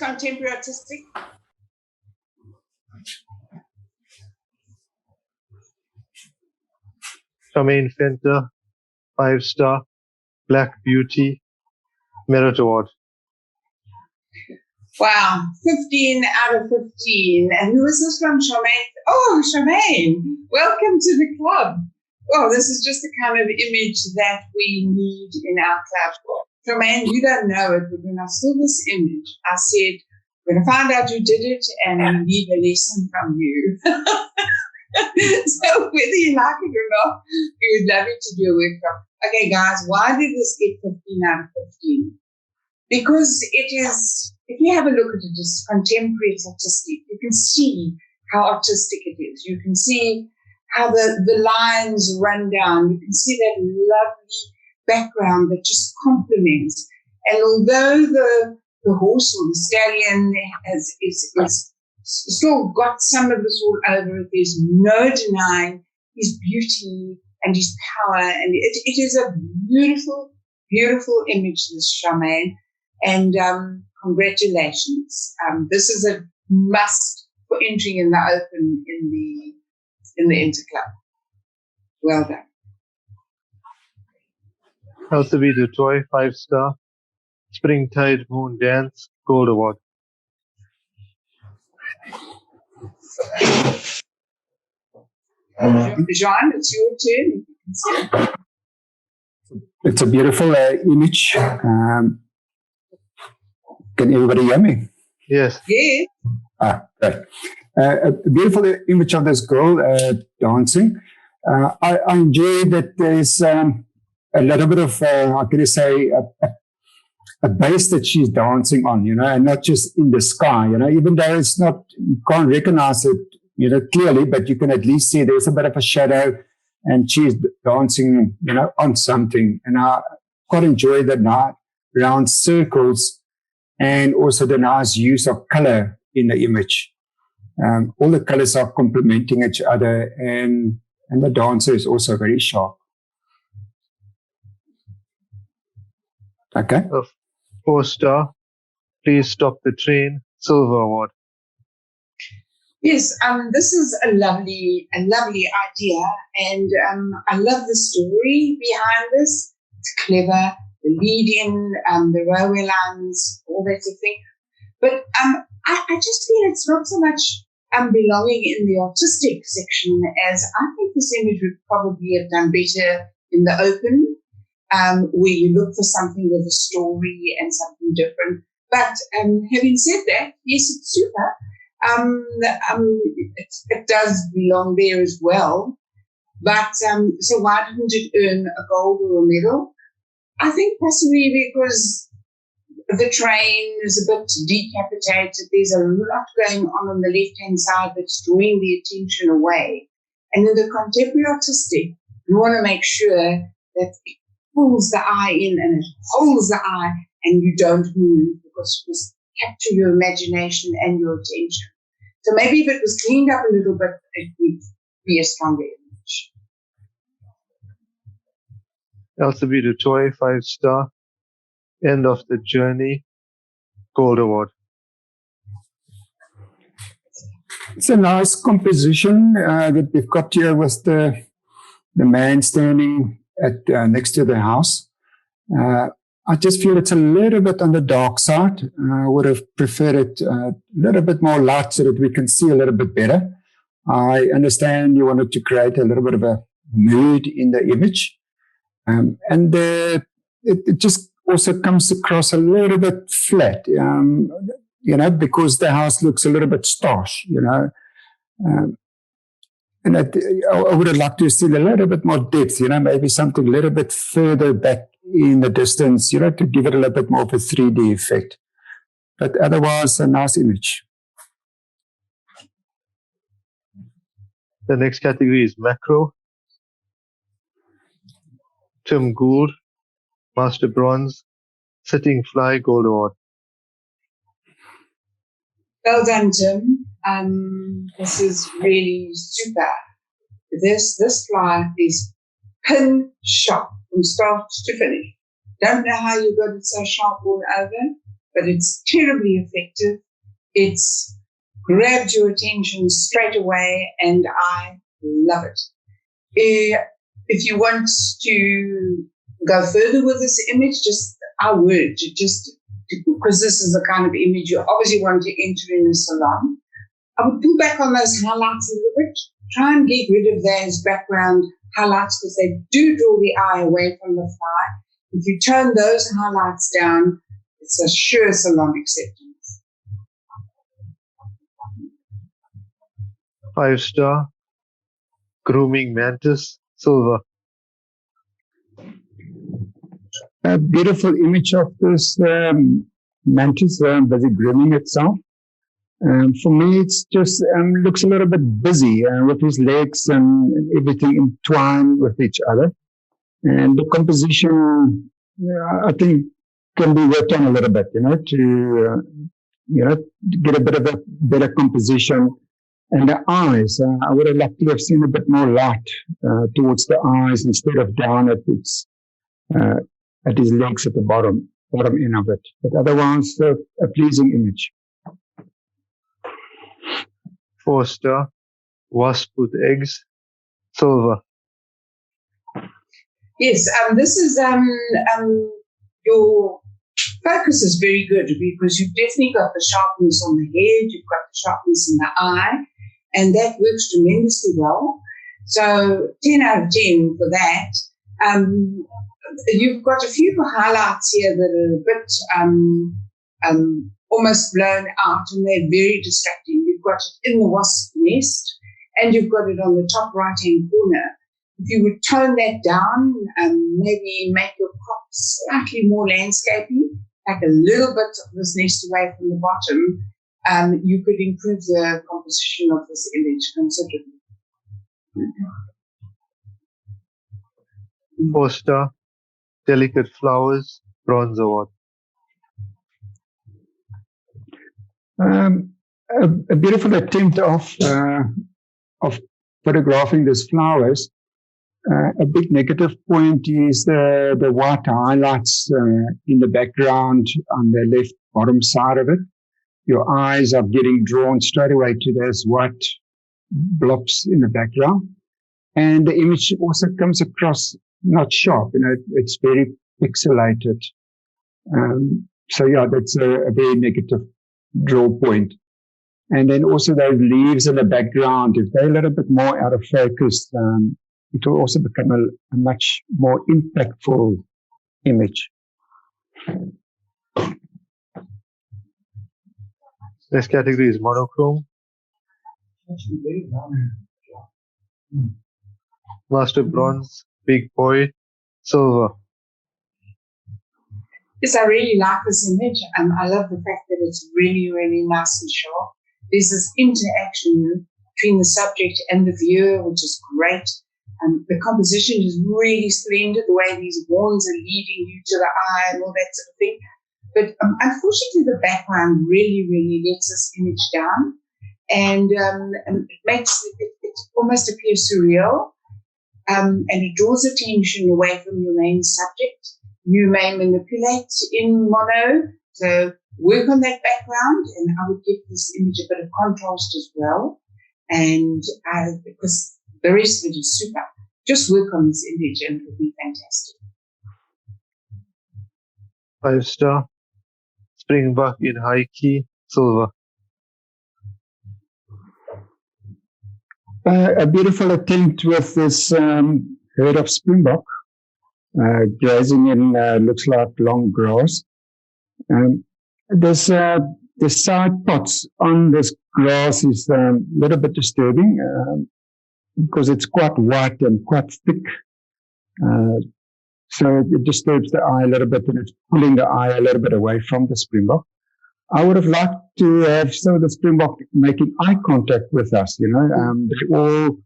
Contemporary artistic. Charmaine Fenter, 5-star, Black Beauty, Merit Award. Wow, 15 out of 15. And who is this from, Charmaine? Oh, Charmaine, welcome to the club. Well, this is just the kind of image that we need in our club. Charmaine, you don't know it, but when I saw this image, I said, we're going to find out who did it and we need a lesson from you. So whether you like it or not, we would love you to do a workshop. Okay, guys, why did this get 15 out of 15? Because it is, if you have a look at it, it's contemporary, it's artistic. You can see how artistic it is. You can see how the lines run down. You can see that lovely background that just complements. And although the horse or the stallion is still got some of this all over it, there's no denying his beauty and his power. And it is a beautiful, beautiful image, this, Charmaine. And congratulations. This is a must for entering in the open in the Interclub. Well done. Elsevier Toy, 5-star, Springtide Moon Dance, Gold Award. Jean, it's your turn. It's a beautiful image. Can everybody hear me? Yes. Yeah. Great. A beautiful image of this girl dancing. I enjoy that there's a little bit of, how can I say, a base that she's dancing on, and not just in the sky, even though it's not, you can't recognize it, clearly, but you can at least see there's a bit of a shadow and she's dancing, on something. And I quite enjoy the round circles and also the nice use of color in the image. All the colors are complementing each other, and the dancer is also very sharp. Okay. 4-star, Please Stop the Train, Silver Award. Yes, this is a lovely idea, and I love the story behind this. It's clever, the lead-in, the railway lines, all that sort of thing. But I just feel it's not so much belonging in the artistic section, as I think this image would probably have done better in the open, where you look for something with a story and something different. But having said that, yes, it's super. It does belong there as well. But so why didn't it earn a gold or a medal? I think possibly because the train is a bit decapitated. There's a lot going on the left-hand side that's drawing the attention away. And in the contemporary artistic, you want to make sure that it pulls the eye in and it holds the eye and you don't move, because you just capture your imagination and your attention. So maybe if it was cleaned up a little bit, it would be a stronger image. Elsevier Toy, 5-star, End of the Journey, Gold Award. It's a nice composition that we've got here with the man standing at next to the house. I just feel it's a little bit on the dark side. I would have preferred it a little bit more light so that we can see a little bit better. I understand you wanted to create a little bit of a mood in the image. And it just also comes across a little bit flat, because the house looks a little bit starch, and I would have liked to see a little bit more depth, maybe something a little bit further back in the distance, to give it a little bit more of a 3D effect. But otherwise, a nice image. The next category is Macro. Tim Gould, Master Bronze, Sitting Fly, Gold Award. Well done, Tim. This is really super. This fly is pin sharp from start to finish. Don't know how you got it so sharp all over, but it's terribly effective. It's grabbed your attention straight away, and I love it. If you want to go further with this image, just because this is the kind of image you obviously want to enter in a salon, I would pull back on those highlights a little bit, try and get rid of those background highlights because they do draw the eye away from the fly. If you tone those highlights down, it's a sure salon acceptance. 5-star. Grooming Mantis, silver. A beautiful image of this mantis busy grooming itself. For me, it's just looks a little bit busy with his legs and everything entwined with each other. And the composition, I think, can be worked on a little bit, to get a bit of a better composition. And the eyes, I would have liked to have seen a bit more light towards the eyes instead of down at his legs at the bottom end of it. But otherwise, a pleasing image. 4-star. Wasp with eggs, silver. Yes, this is your focus is very good because you've definitely got the sharpness on the head, you've got the sharpness in the eye, and that works tremendously well. So 10 out of 10 for that. You've got a few highlights here that are a bit almost blown out, and they're very distracting. You've got it in the wasp nest, and you've got it on the top right-hand corner. If you would tone that down and maybe make your crop slightly more landscapey, like a little bit of this nest away from the bottom, you could improve the composition of this image considerably. 4-star. Delicate flowers, bronze award. A beautiful attempt of photographing these flowers. A big negative point is the white highlights in the background on the left bottom side of it. Your eyes are getting drawn straight away to those white blobs in the background. And the image also comes across not sharp, it's very pixelated. So yeah, that's a very negative draw point. And then also those leaves in the background, if they're a little bit more out of focus, it will also become a much more impactful image. Next category is monochrome. Master bronze, big boy, silver. Yes, I really like this image. I love the fact that it's really, really nice and sharp. There's this interaction between the subject and the viewer, which is great. The composition is really splendid, the way these horns are leading you to the eye and all that sort of thing. But unfortunately, the background really, really lets this image down. And it makes it almost appear surreal. And it draws attention away from your main subject. You may manipulate in mono, so work on that background, and I would give this image a bit of contrast as well. And because the rest of it is super, just work on this image and it'll be fantastic. 5-star, springbuck in high key, silver. A beautiful attempt with this herd of springbok grazing in looks like long grass. The side pots on this grass is a little bit disturbing because it's quite white and quite thick. So it disturbs the eye a little bit, and it's pulling the eye a little bit away from the springbok. I would have liked to have some of the springbok making eye contact with us, they're all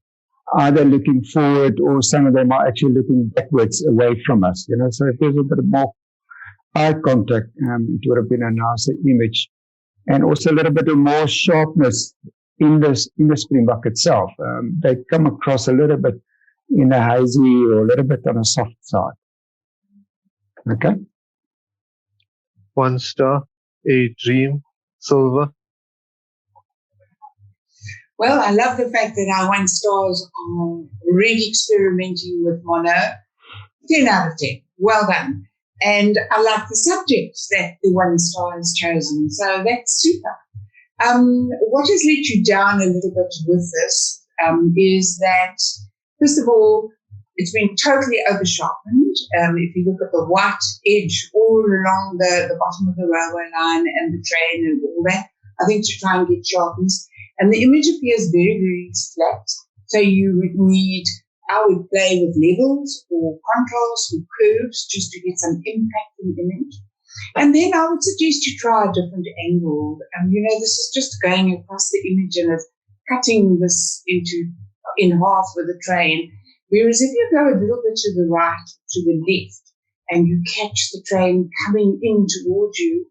either looking forward or some of them are actually looking backwards away from us, so if there's a bit more eye contact, it would have been a nicer image. And also a little bit of more sharpness in the springbok itself. They come across a little bit in a hazy or a little bit on a soft side. Okay. 1-star, a dream, silver. Well, I love the fact that our 1 stars are really experimenting with mono. 10 out of 10. Well done. And I like the subjects that the 1 star has chosen. So that's super. What has let you down a little bit with this is that, first of all, it's been totally over-sharpened. If you look at the white edge all along the bottom of the railway line and the train and all that, I think to try and get sharpness. And the image appears very, very flat. So you would need, I would play with levels or contrast or curves just to get some impact in the image. And then I would suggest you try a different angle. This is just going across the image and it's cutting this in half with a train. Whereas if you go a little bit to the right, to the left, and you catch the train coming in towards you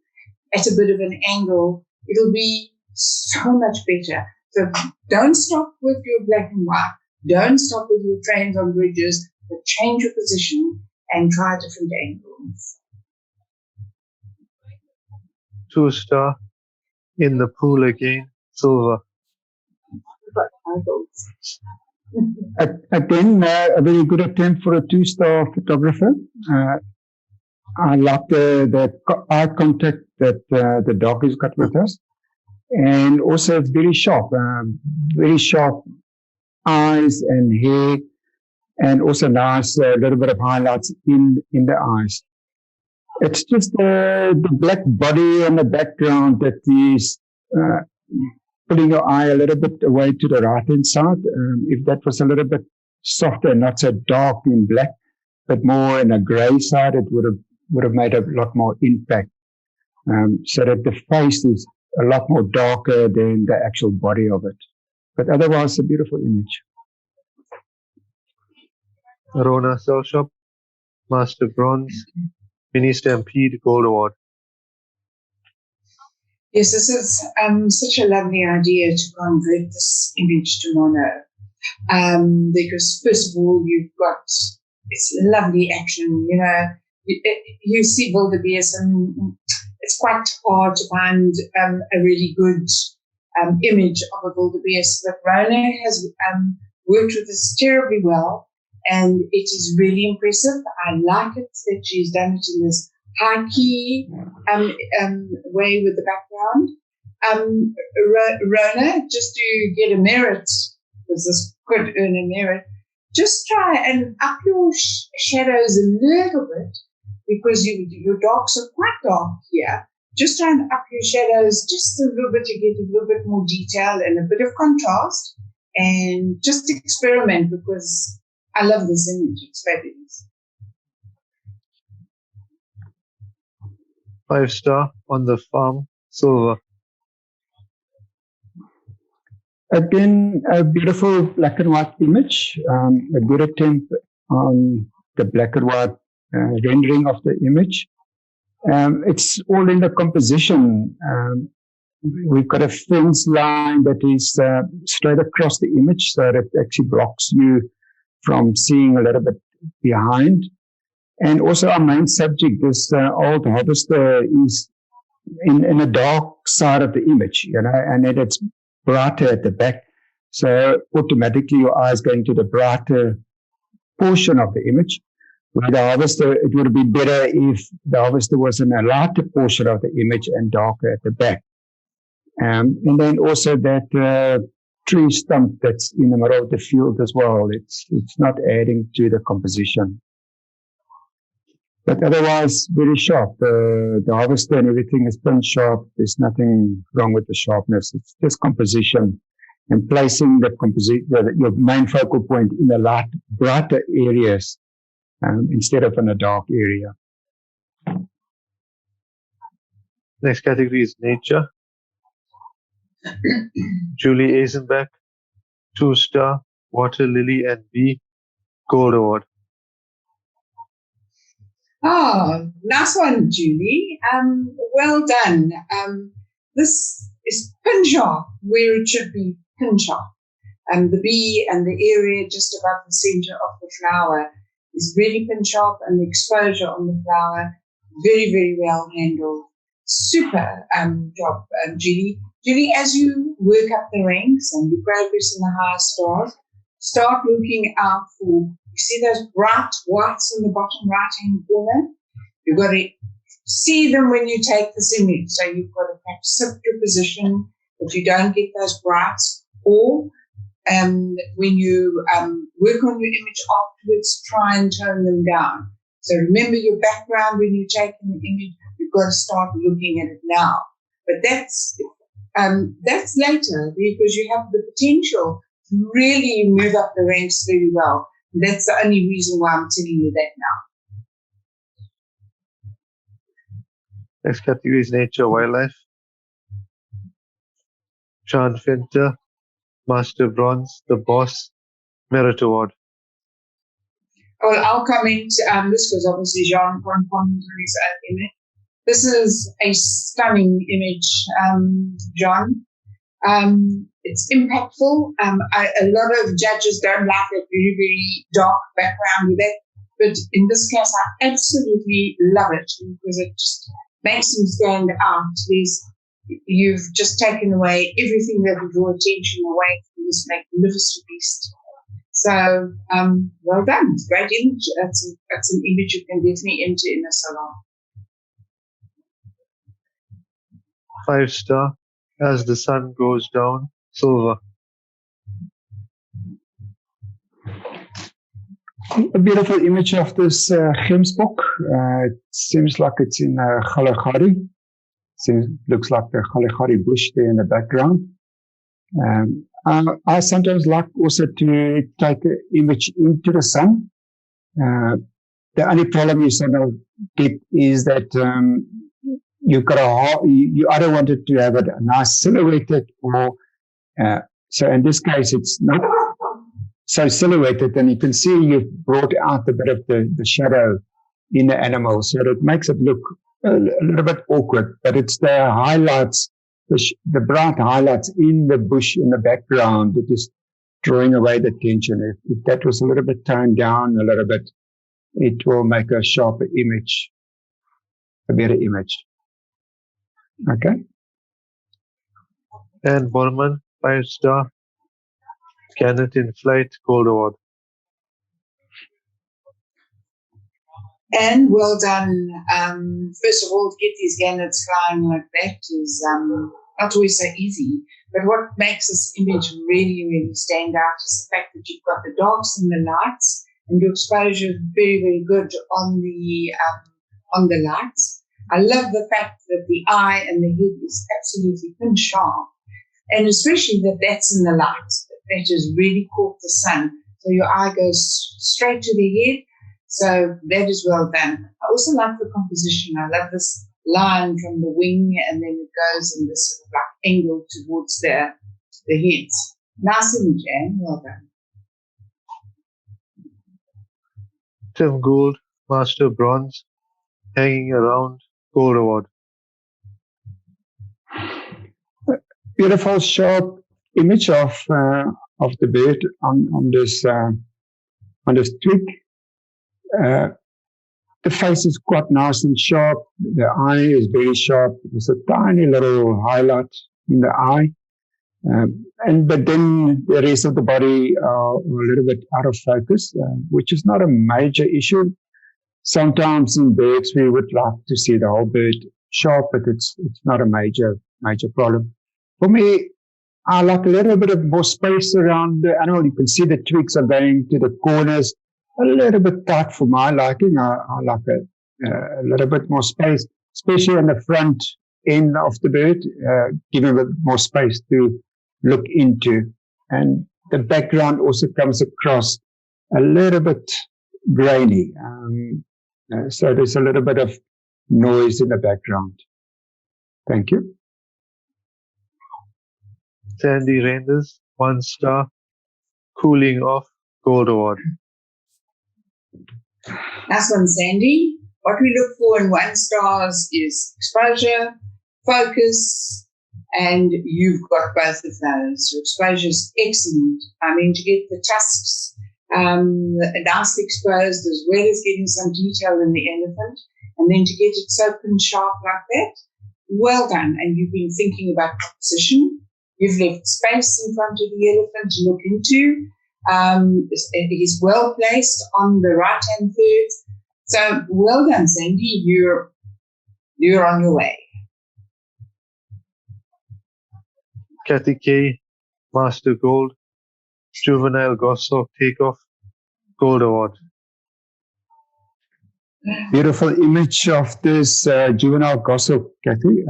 at a bit of an angle, it'll be so much better. So don't stop with your black and white. Don't stop with your trains on bridges, but change your position and try different angles. 2 star, in the pool again, silver. Again, a very good attempt for a 2-star photographer. I like the eye contact that the dog has got with us. And also very sharp eyes and hair, and also nice little bit of highlights in the eyes. It's just the black body and the background that is putting your eye a little bit away to the right-hand side. If that was a little bit softer, not so dark in black, but more in a grey side, it would have made a lot more impact. So that the face is a lot more darker than the actual body of it. But otherwise, a beautiful image. Rona Cell Shop, Master Bronze, Mini Stampede Gold Award. Yes, this is such a lovely idea to convert this image to mono. Because first of all, you've got it's lovely action. You see wildebeest, and it's quite hard to find a really good image of a wildebeest. But Rona has worked with this terribly well, and it is really impressive. I like it that she's done it in this high key way with the background. Rona, just to get a merit, because this could earn a merit, just try and up your shadows a little bit, because your darks are quite dark here. Just try and up your shadows just a little bit to get a little bit more detail and a bit of contrast, and just experiment, because I love this image. It's fabulous. 5 star, On the Farm, silver. Again, a beautiful black and white image, a good attempt on the black and white rendering of the image. It's all in the composition. We've got a fence line that is straight across the image, so that it actually blocks you from seeing a little bit behind. And also our main subject, this old harvester, is in a dark side of the image, and then it's brighter at the back. So automatically your eyes going to the brighter portion of the image. With the harvester, it would be better if the harvester was in a lighter portion of the image and darker at the back. And then also that tree stump that's in the middle of the field as well. It's not adding to the composition. But otherwise, very sharp. The harvester and everything is pin sharp. There's nothing wrong with the sharpness. It's just composition and placing your main focal point in the light, brighter areas instead of in a dark area. Next category is nature. Julie Eisenbach, 2 star, Water Lily and B, Gold Award. Oh, nice one, Julie. Well done. This is pin sharp where it should be pin sharp. The bee and the area just above the center of the flower is really pin sharp, and the exposure on the flower very, very well handled. super job, Julie. Julie, as you work up the ranks and you progress in the higher stars, start looking out for, you see those bright whites in the bottom right-hand corner? You've got to see them when you take this image. So you've got to practice your position if you don't get those brights, or when you work on your image afterwards, try and tone them down. So remember your background when you're taking the image. You've got to start looking at it now. But that's later, because you have the potential to really move up the ranks very well. And that's the only reason why I'm telling you that now. Next category is nature wildlife. Sean Finter, Master Bronze, The Boss, Merit Award. Well, I'll comment. This was obviously Jean from his own image. This is a stunning image, John. It's impactful. A lot of judges don't like a very, very dark background with it. But in this case, I absolutely love it because it just makes them stand out. You've just taken away everything that would draw attention away from this magnificent beast. So, well done. It's a great image. That's an image you can definitely enter in a salon. 5-star, As the Sun Goes Down, silver. A beautiful image of this gemsbok. It seems like it's in Kalahari. Looks like the Kalahari bush there in the background. I sometimes like also to take an image into the sun. The only problem you sort of get is that you've got you either want it to have a nice silhouetted or so in this case it's not so silhouetted, and you can see you've brought out a bit of the shadow in the animal, so that it makes it look a little bit awkward, but it's the highlights, the bright highlights in the bush in the background that is drawing away the attention. If that was a little bit toned down a little bit, it will make a sharper image, a better image. Okay. And Borman, 5-star, Gannett in Flight, Gold Award. And well done. First of all, to get these gannets flying like that is not always so easy. But what makes this image really, really stand out is the fact that you've got the darks and the lights, and your exposure is very, very good on the lights. I love the fact that the eye and the head is absolutely pin sharp, and especially that that's in the light. That has really caught the sun, so your eye goes straight to the head. So that is well done. I also like the composition. I love this line from the wing, and then it goes in this sort of like angle towards the heads. Nice image, Anne. Well done. Tim Gould, Master Bronze, Hanging Around, Gold Award. Beautiful, sharp image of the bird on this twig. The face is quite nice and sharp. The eye is very sharp. There's a tiny little highlight in the eye. But then the rest of the body are a little bit out of focus, which is not a major issue. Sometimes in birds we would like to see the whole bird sharp, but it's not a major problem. For me, I like a little bit of more space around the animal. You can see the twigs are going to the corners. A little bit tight for my liking. I like a little bit more space, especially on the front end of the bird, giving a bit more space to look into. And the background also comes across a little bit grainy. So there's a little bit of noise in the background. Thank you. Sandy Reinders, 1-star, Cooling Off, Gold Award. Nice one, Sandy. What we look for in 1 stars is exposure, focus, and you've got both of those. Your exposure is excellent. I mean, to get the tusks nicely exposed, as well as getting some detail in the elephant, and then to get it so pin sharp like that, well done. And you've been thinking about composition. You've left space in front of the elephant to look into. It is well placed on the right-hand third. So well done, Sandy. You're on your way. Kathy K, Master Gold, Juvenile Goshawk Takeoff, Gold Award. Beautiful image of this juvenile goshawk, Kathy.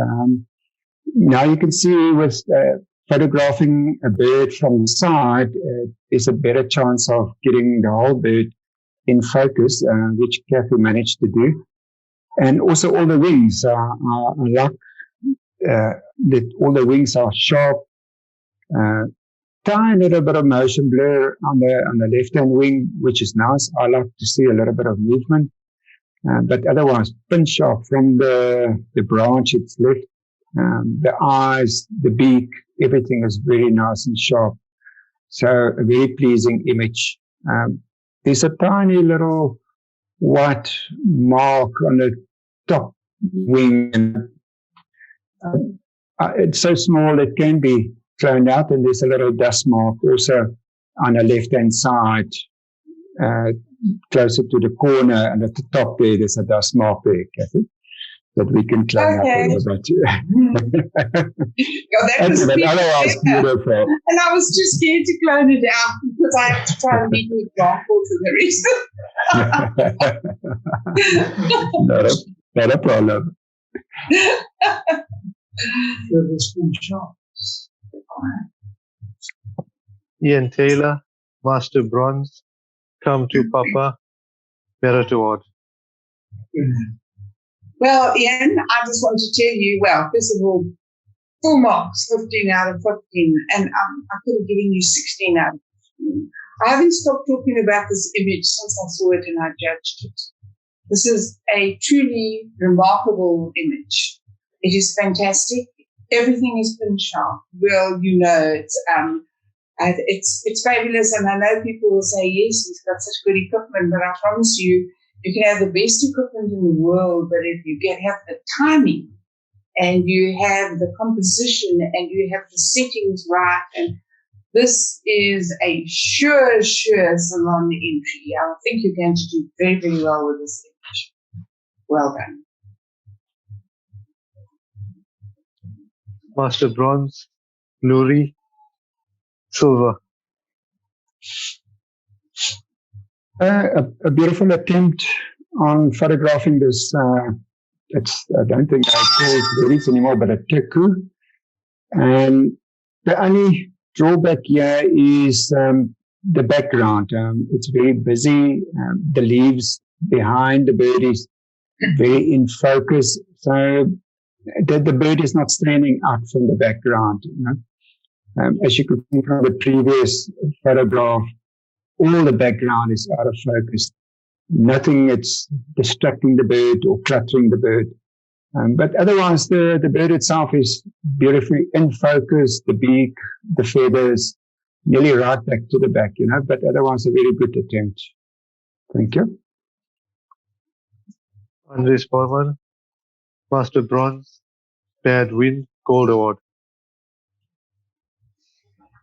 Now you can see with photographing a bird from the side, there's a better chance of getting the whole bird in focus, which Kathy managed to do. And also all the wings are like that all the wings are sharp. Tiny little bit of motion blur on the left-hand wing, which is nice. I like to see a little bit of movement. But otherwise, pin sharp from the branch it's left. The eyes, the beak, everything is very nice and sharp. So a very pleasing image. There's a tiny little white mark on the top wing. It's so small it can be thrown out, and there's a little dust mark also on the left-hand side, closer to the corner, and at the top there's a dust mark there, Kathy, that we can clean up a little bit. But otherwise, beautiful. And I was too scared to clone it out because I have to try and leave an example for the reason. Not a problem. Ian Taylor, Master Bronze, Come to Papa, Merit Award. Well, Ian, I just want to tell you, well, first of all, full marks, 15 out of 15, and I could have given you 16 out of 15. I haven't stopped talking about this image since I saw it and I judged it. This is a truly remarkable image. It is fantastic. Everything has been sharp. Well, you know, it's fabulous, and I know people will say, yes, he's got such good equipment, but I promise you, you can have the best equipment in the world, but if you have the timing and you have the composition and you have the settings right, and this is a sure salon entry. I think you're going to do very, very well with this image. Well done. Master Bronze, Glory, Silver. A beautiful attempt on photographing this. I don't think I call it lilies anymore, but a teku. And the only drawback here is the background. It's very busy. The leaves behind the bird is very in focus. So the bird is not standing out from the background. You know? As you could see from the previous photograph, all the background is out of focus. Nothing that's distracting the bird or cluttering the bird. But otherwise, the bird itself is beautifully in focus, the beak, the feathers, nearly right back to the back, you know, but otherwise a very good attempt. Thank you. Andres Borman, Master Bronze, Bad Wind, Gold Award.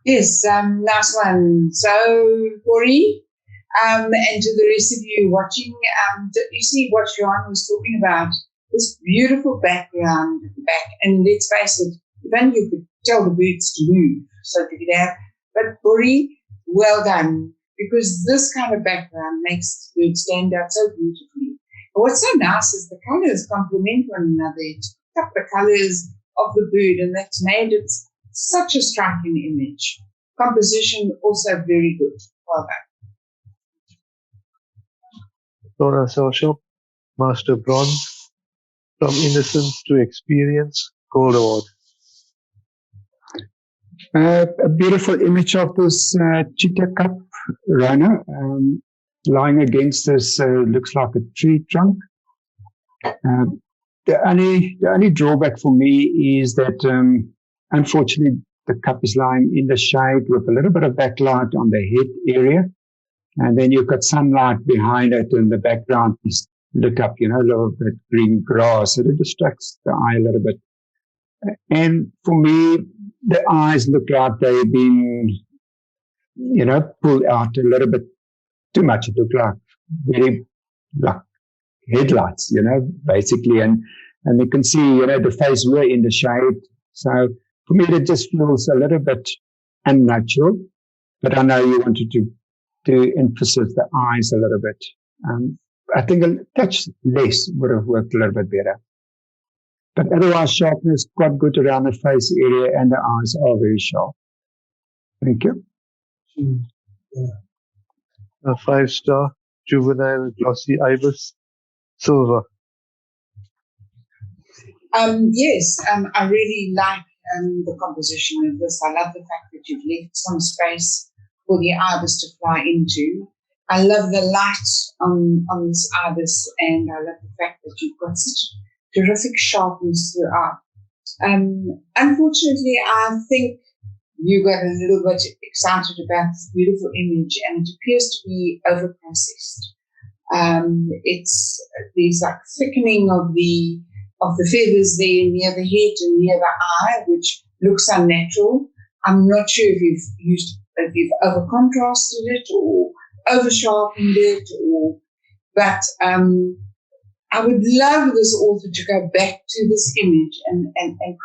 Yes, nice one. So, Corey, and to the rest of you watching, you see what Johan was talking about, this beautiful background at the back. And let's face it, if only you could tell the birds to move so they could have. But, Corey, well done, because this kind of background makes the bird stand out so beautifully. But what's so nice is the colors complement one another. It's picked up the colors of the bird, and that's made it such a striking image. Composition also very good. Well done. Donna Social, Master Bronze, From Innocence to Experience, Gold Award. A beautiful image of this cheetah cup runner lying against this looks like a tree trunk. The only drawback for me is that unfortunately the cup is lying in the shade with a little bit of backlight on the head area, and then you've got sunlight behind it, and the background is lit up, you know, a little bit green grass, so it distracts the eye a little bit. And for me, the eyes look like they've been, pulled out a little bit too much. It looked like very like headlights, basically. And you can see, the face were in the shade. So for me, it just feels a little bit unnatural. But I know you wanted to emphasize the eyes a little bit. I think a touch less would have worked a little bit better. But otherwise, sharpness quite good around the face area, and the eyes are very sharp. Thank you. A 5-star juvenile glossy ibis, silver. Yes, I really like the composition of this. I love the fact that you've left some space for the ibis to fly into. I love the light on this ibis, and I love the fact that you've got such terrific sharpness throughout. Unfortunately, I think you got a little bit excited about this beautiful image, and it appears to be over-processed. There's like thickening of the feathers there near the head and near the eye, which looks unnatural. I'm not sure if you've over-contrasted it or over-sharpened it, but I would love this author to go back to this image and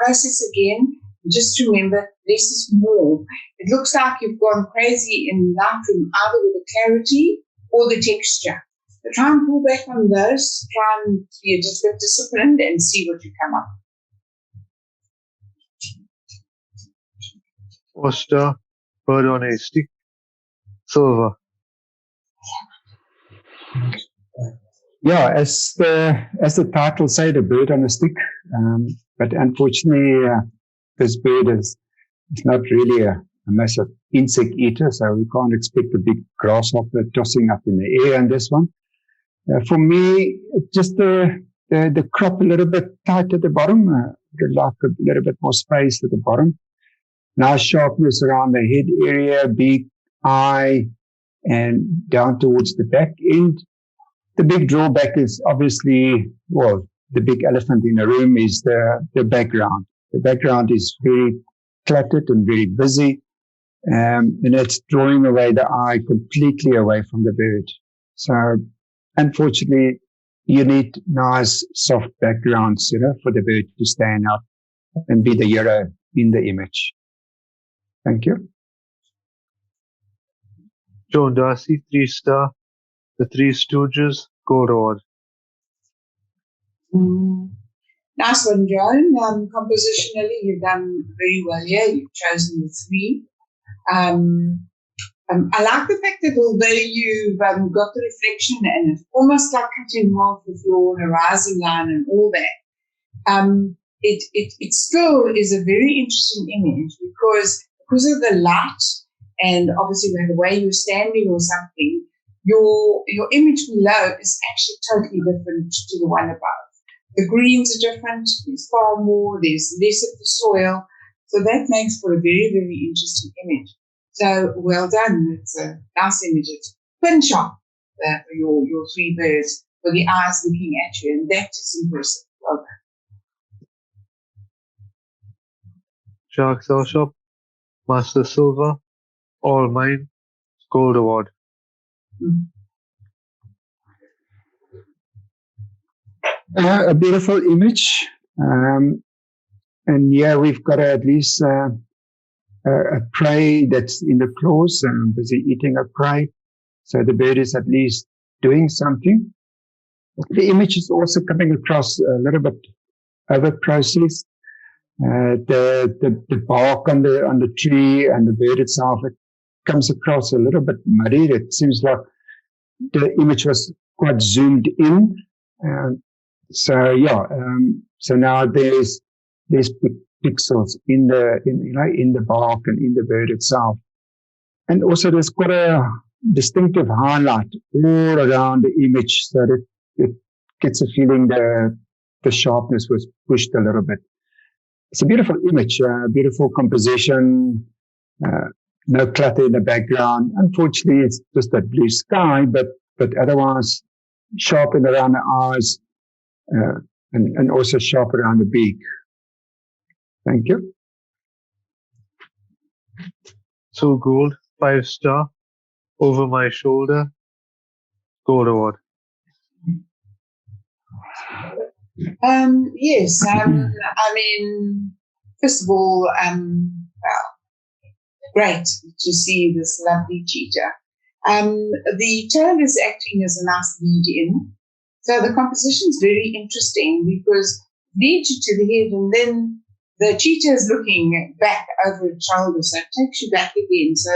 process again. Just remember, less is more. It looks like you've gone crazy in Lightroom, either with the clarity or the texture. So try and pull back on those. Try and be just a bit disciplined and see what you come up with. 4-star bird on a stick, silver. Yeah, as the title say, the bird on a stick. But unfortunately, this bird is not really a massive insect eater, so we can't expect a big grasshopper tossing up in the air on this one. For me, just the crop a little bit tight at the bottom. Would like a little bit more space at the bottom. Nice sharpness around the head area, beak, eye, and down towards the back end. The big drawback is obviously, the big elephant in the room is the background. The background is very cluttered and very busy, and it's drawing away the eye completely away from the bird. So, unfortunately, you need nice, soft backgrounds, for the bird to stand out and be the hero in the image. Thank you. Joan Darcy, 3-star, The Three Stooges, Gold Award. Nice one, Joan. Compositionally, you've done very well here. You've chosen the three. I like the fact that although you've got the reflection and it's almost like cut in half with your horizon line and all that, it still is a very interesting image because of the light and obviously the way you're standing or something, your image below is actually totally different to the one above. The greens are different, there's far more, there's less of the soil. So that makes for a very, very interesting image. So well done. It's a nice image. It's pin sharp, your three birds with the eyes looking at you, and that is impressive. Well done. Shark Cell Shop, Master Silver, All Mine, Gold Award. A beautiful image. And we've got at least a prey that's in the claws and busy eating a prey. So the bird is at least doing something. The image is also coming across a little bit over-processed. The bark on the tree and the bird itself, it comes across a little bit muddy. It seems like the image was quite zoomed in. So now there's pixels in the bark and in the bird itself. And also there's quite a distinctive highlight all around the image so that it gets a feeling the sharpness was pushed a little bit. It's a beautiful image, beautiful composition, no clutter in the background. Unfortunately, it's just that blue sky, but otherwise sharpened around the eyes, and also sharp around the beak. Thank you. So gold, 5-star, over my shoulder, gold award. Yes, I mean, first of all, well, great to see this lovely cheetah. The tail is acting as a nice lead-in. So the composition is very interesting because it leads you to the head and then the cheetah is looking back over its shoulder. So it takes you back again. So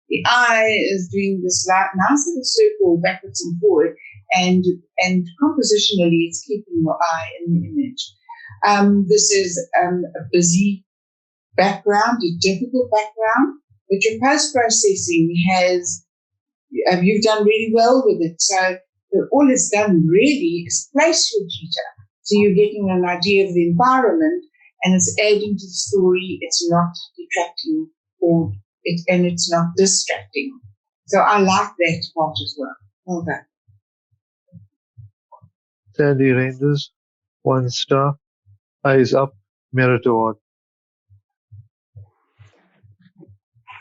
the eye is doing this nice little circle backwards and forward. And compositionally, it's keeping your eye in the image. This is a busy background, a difficult background, but your post-processing has, you've done really well with it. So all it's done really is place your cheetah. So you're getting an idea of the environment and it's adding to the story. It's not detracting and it's not distracting. So I like that part as well. Well done. Sandy Rangers, 1-star, eyes up, merit award.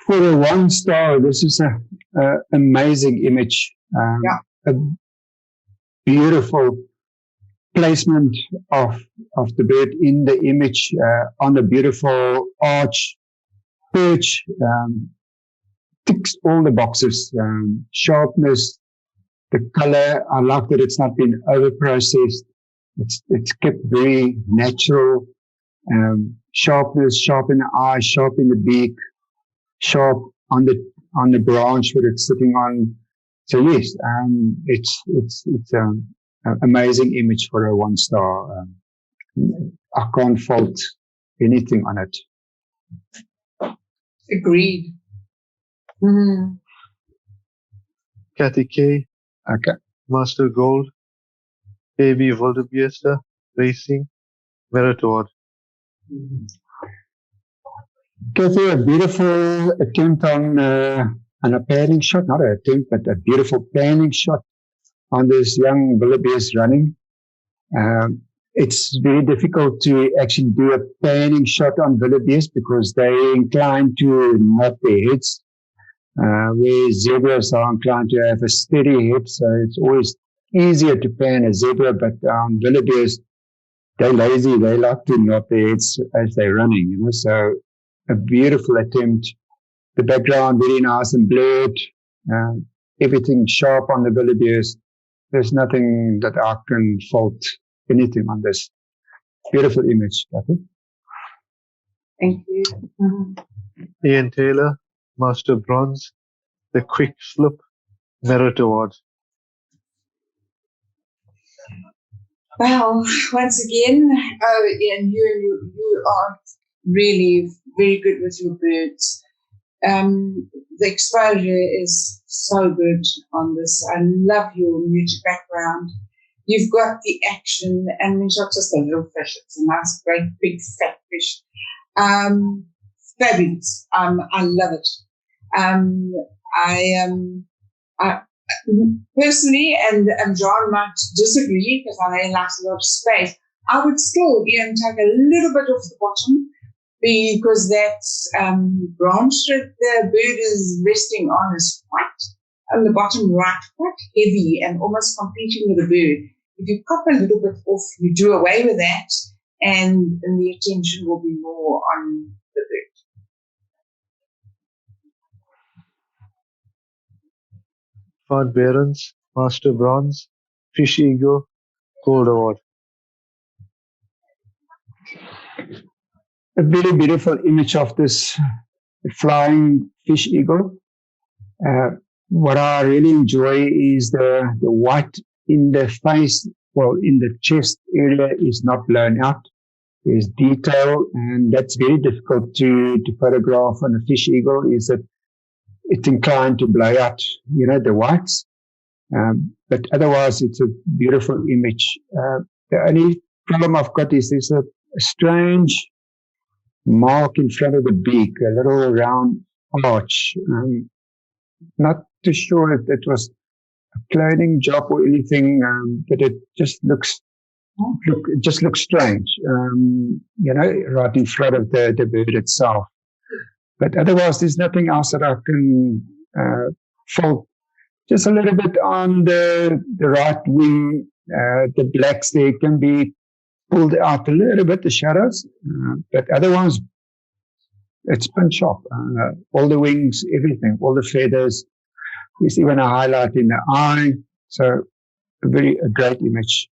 For a 1-star, this is a amazing image. A beautiful placement of the bird in the image on a beautiful arch perch. Ticks all the boxes. Sharpness, the color. I like that it's not been over processed. It's kept very natural. Sharpness, sharp in the eye, sharp in the beak, sharp on the branch that it's sitting on. So yes, it's an amazing image for a 1-star. I can't fault anything on it. Agreed. Mm-hmm. Kathy K, Okay. Master Gold, Baby Wildebeest Racing, merit award. Kathy, a beautiful attempt on a panning shot, not an attempt, but a beautiful panning shot on this young wildebeest running. It's very difficult to actually do a panning shot on wildebeest because they're inclined to nod their heads, where zebras are inclined to have a steady head. So it's always easier to pan a zebra, but wildebeest, they're lazy. They like to nod their heads as they're running, So a beautiful attempt. The background very nice and blurred. Everything sharp on the wildebeest. There's nothing that I can fault anything on this. Beautiful image, Kathy. Thank you. Mm-hmm. Ian Taylor, Master Bronze, the Quick Flip, merit award. Well, once again, Ian, you are really very good with your birds. The exposure is so good on this. I love your music background. You've got the action, and it's not just a little fish. It's a nice, great, big, fat fish. Fabulous. I love it. I personally, and John might disagree because I know he likes a lot of space, I would still, Ian, take a little bit off the bottom because that branch that the bird is resting on is quite, on the bottom right, quite heavy and almost competing with the bird. If you pop a little bit off, you do away with that, and the attention will be more on the bird. Fad Behrens, Master Bronze, Fish Eagle, Gold Award. A very beautiful image of this flying fish eagle. What I really enjoy is the white in the face, well, in the chest area is not blown out. There's detail, and that's very difficult to photograph on a fish eagle, is that it's inclined to blow out, the whites. But otherwise, it's a beautiful image. The only problem I've got is there's a strange mark in front of the beak, a little round arch. Not too sure if it was a cloning job or anything, but it just looks It just looks strange, right in front of the bird itself. But otherwise, there's nothing else that I can fault. Just a little bit on the right wing, the blacks there can be pulled out a little bit, the shadows. But otherwise, it's pin sharp. All the wings, everything, all the feathers. There's even a highlight in the eye. So a great image.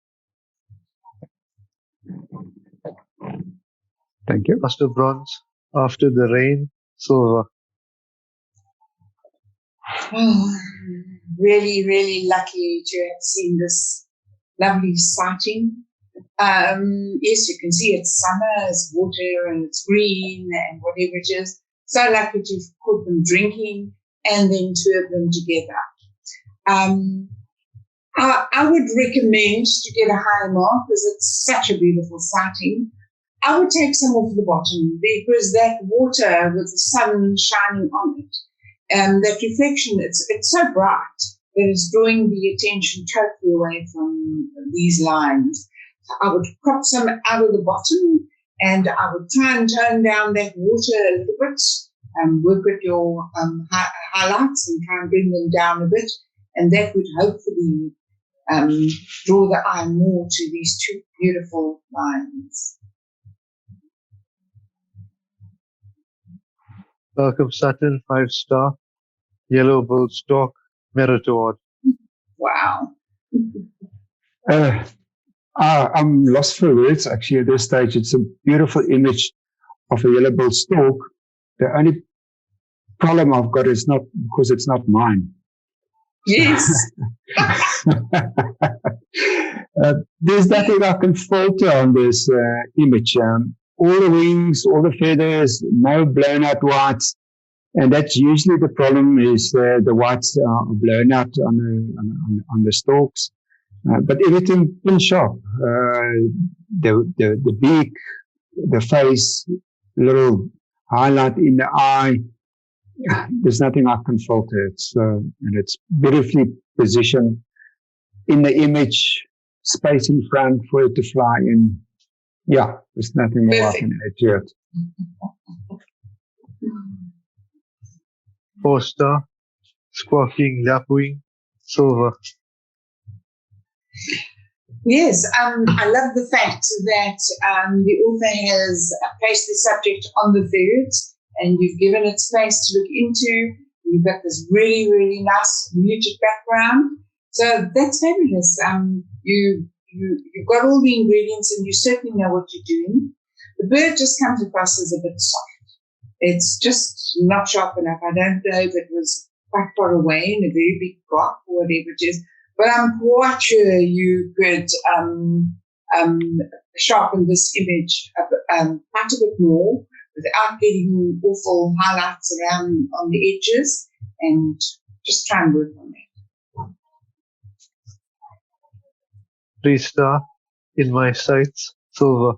Thank you. Master Bronze, after the rain, silver. Oh, really, really lucky to have seen this lovely sighting. Yes, you can see it's summer, it's water and it's green and whatever it is. So lucky to have caught them drinking and then two of them together. I would recommend to get a higher mark because it's such a beautiful sighting. I would take some off the bottom because that water with the sun shining on it, that reflection, it's so bright that it's drawing the attention totally away from these lines. So I would crop some out of the bottom and I would try and tone down that water a little bit and work with your highlights and try and bring them down a bit. And that would hopefully draw the eye more to these two beautiful lines. Welcome Saturn, 5-star, yellow bull stalk, merit award. Wow. I'm lost for words actually at this stage. It's a beautiful image of a yellow bull stalk. The only problem I've got is not because it's not mine. Yes. There's nothing I can falter on this image. All the wings, all the feathers, no blown out whites. And that's usually the problem is the whites are blown out on the stalks. But everything pin sharp. The beak, the face, little highlight in the eye. There's nothing I can falter. And it's beautifully positioned in the image, space in front for it to fly in. Yeah, there's nothing more I can add to it. 4-star, squawking lapwing, silver. Yes, I love the fact that the author has placed the subject on the birds and you've given it space to look into. You've got this really, really nice muted background. So that's fabulous. You've got all the ingredients and you certainly know what you're doing. The bird just comes across as a bit soft. It's just not sharp enough. I don't know if it was quite far away in a very big rock or whatever it is, but I'm quite sure you could sharpen this image quite a bit more without getting awful highlights around on the edges and just try and work on that. 3-star, in my sights, silver.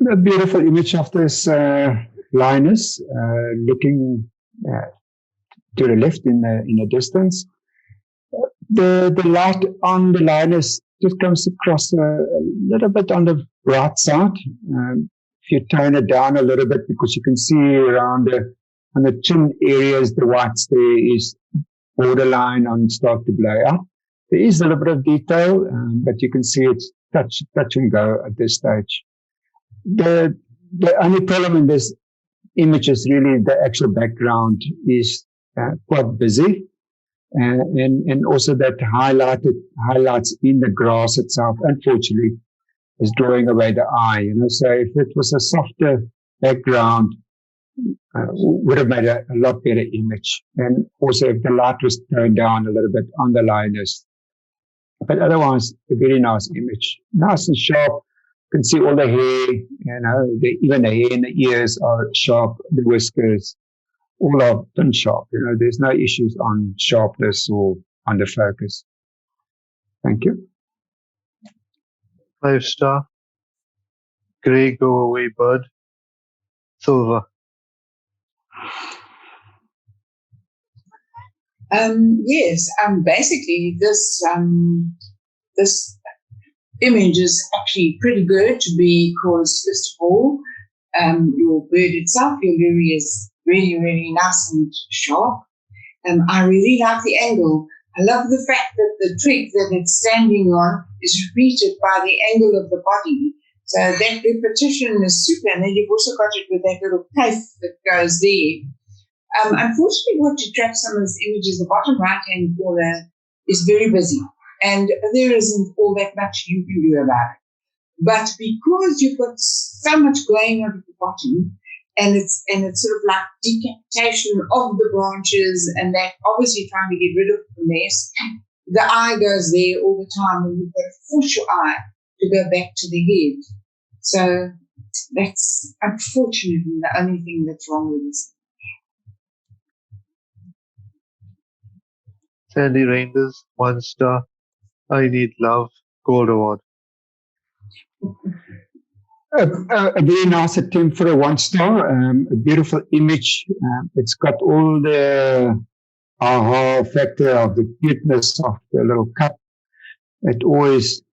A beautiful image of this lioness looking to the left in the distance. The light on the lioness just comes across a little bit on the right side. If you tone it down a little bit, because you can see around on the chin areas, the whites there is borderline on start to blow out. There is a little bit of detail, but you can see it's touch and go at this stage. The only problem in this image is really the actual background is quite busy, and also that highlights in the grass itself, unfortunately, is drawing away the eye. So if it was a softer background, would have made a lot better image. And also if the light was toned down a little bit on the lioness, but otherwise a very nice image, nice and sharp. You can see all the hair, even the hair in the ears are sharp, the whiskers, all are pin sharp. There's no issues on sharpness or under focus. Thank you. 5-star, grey go away bird, silver. Yes, basically this image is actually pretty good because, first of all, your bird itself, your lily, is really, really nice and sharp. I really like the angle. I love the fact that the twig that it's standing on is repeated by the angle of the body. So that repetition is super. And then you've also got it with that little knife that goes there. Unfortunately, what detracts some of this image is the bottom right-hand corner is very busy. And there isn't all that much you can do about it. But because you've got so much going on at the bottom, and it's sort of like decapitation of the branches, and that obviously trying to get rid of the mess, the eye goes there all the time, and you've got to force your eye to go back to the head. So that's unfortunately the only thing that's wrong with this. Sandy Reinders, 1 star. I Need Love, Gold Award. A very nice attempt for a 1 star. A beautiful image. It's got all the aha factor of the cuteness of the little cup. It always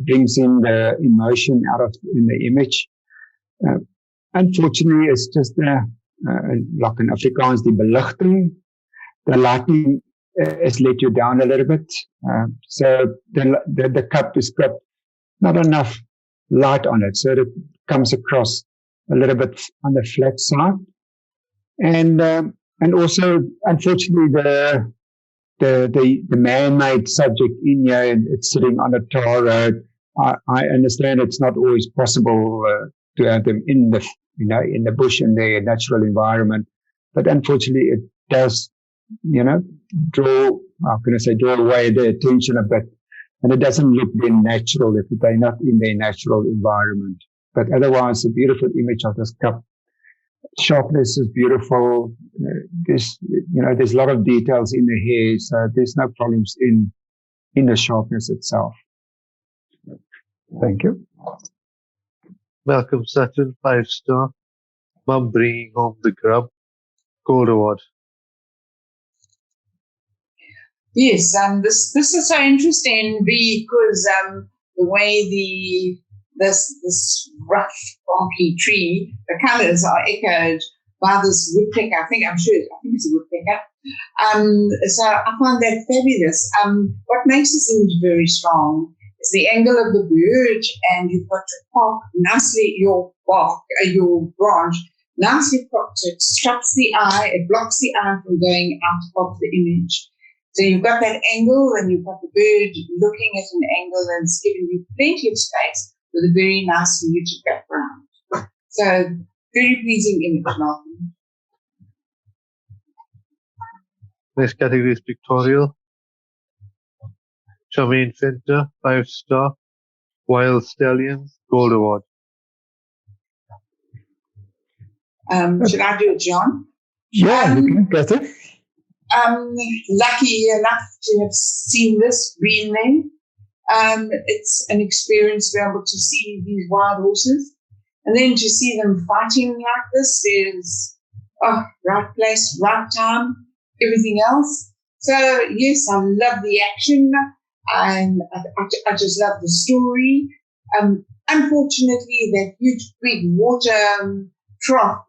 brings in the emotion in the image. Unfortunately, it's just like in Afrikaans, die beligting. The lighting has let you down a little bit. So the cup has got not enough light on it, so it comes across a little bit on the flat side. And also, unfortunately, the man-made subject in here, it's sitting on a tar road. I understand it's not always possible to have them in the bush in their natural environment, but unfortunately, it does, draw away the attention a bit, and it doesn't look then natural if they're not in their natural environment. But otherwise, a beautiful image of this cup. Sharpness is beautiful. There's a lot of details in the hair, so there's no problems in the sharpness itself. Thank you. Malcolm Sutton, 5 star. Mum Bringing Home the Grub, Gold Award. Yes, this is so interesting because the way this rough, barky tree, the colours are echoed by this woodpecker. I think it's a woodpecker. So I find that fabulous. What makes this image very strong is the angle of the bird, and you've got to park nicely your branch nicely propped. It stops the eye, it blocks the eye from going out of the image. So you've got that angle, and you've got the bird looking at an angle, and it's giving you plenty of space with a very nice muted background. So very pleasing image, Malcolm. Next category is pictorial. Charmaine Fenter, 5 star. Wild Stallions, Gold Award. Should I do it, John? Yeah, you can get it. Lucky enough to have seen this, been there. It's an experience to be able to see these wild horses, and then to see them fighting like this is right place, right time, everything else. So yes, I love the action, and I just love the story. Unfortunately, that huge big water trough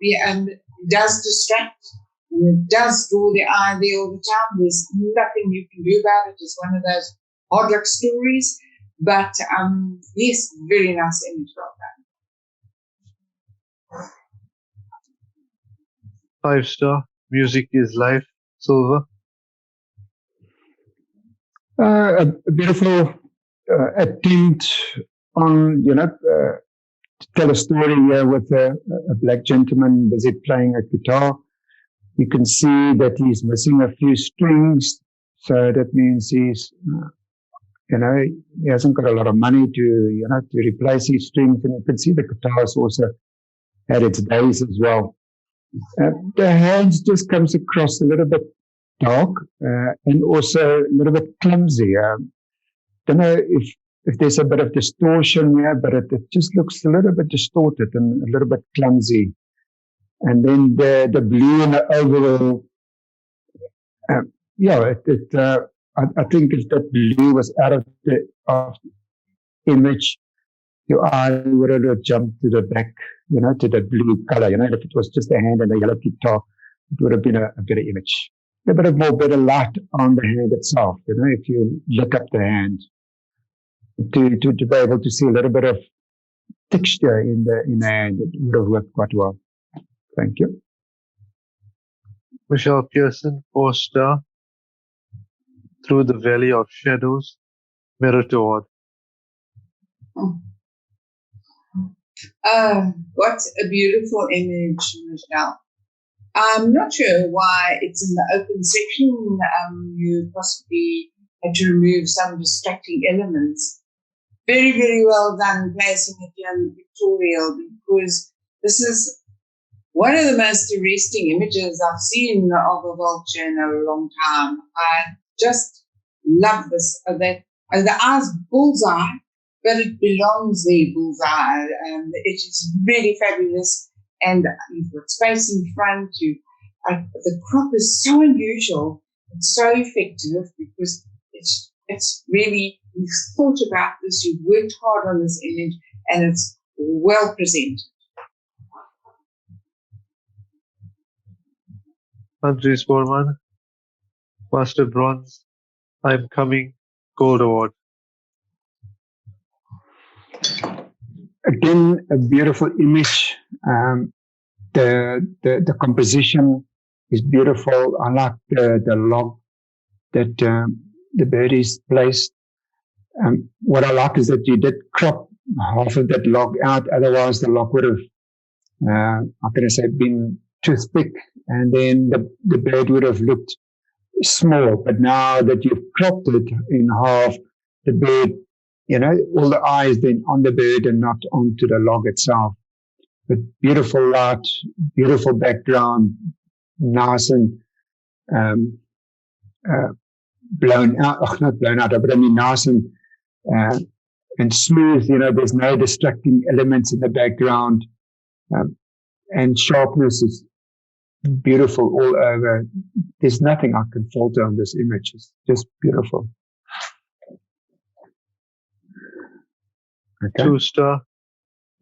does distract. And it does draw the eye there all the time. There's nothing you can do about it. It's one of those hard luck stories. But yes, very nice image, well done. 5 star. Music is Life, Silver. A beautiful attempt on, to tell a story here with a black gentleman busy playing a guitar. You can see that he's missing a few strings. So that means he's, he hasn't got a lot of money to replace his strings. And you can see the guitar's also had its days as well. The hands just comes across a little bit dark, and also a little bit clumsy. Don't know if there's a bit of distortion here, but it just looks a little bit distorted and a little bit clumsy. And then the blue and the overall I think if that blue was out of the image, your eye would have jumped to the back, to the blue color. If it was just a hand and a yellow guitar, it would have been a better image. A bit of better light on the hand itself. If you look up the hand, to be able to see a little bit of texture in the hand, it would have worked quite well. Thank you. Michelle Pearson, 4-star. Through the Valley of Shadows, Merit Award. What a beautiful image, Michelle. I'm not sure why it's in the open section. You possibly had to remove some distracting elements. Very, very well done placing it here in the pictorial, because this is one of the most arresting images I've seen of a vulture in a long time. I just love this. The eye's bullseye, but it belongs there, bullseye. It is really fabulous. And you've got space in front. The crop is so unusual and so effective because it's really, you've thought about this, you've worked hard on this image, and it's well presented. Andres Borman, Master Bronze, I'm Coming, Gold Award. Again, a beautiful image. The composition is beautiful. I like the log that the bird is placed. What I like is that you did crop half of that log out. Otherwise, the log would have, how can I say, been too thick, and then the bird would have looked small. But now that you've cropped it in half, the bird, all the eyes then on the bird and not onto the log itself. But beautiful light, beautiful background, nice and blown out. Not blown out, but I mean nice and smooth. There's no distracting elements in the background, and sharpness is beautiful all over. There's nothing I can falter on this image. It's just beautiful. Okay. 2-star,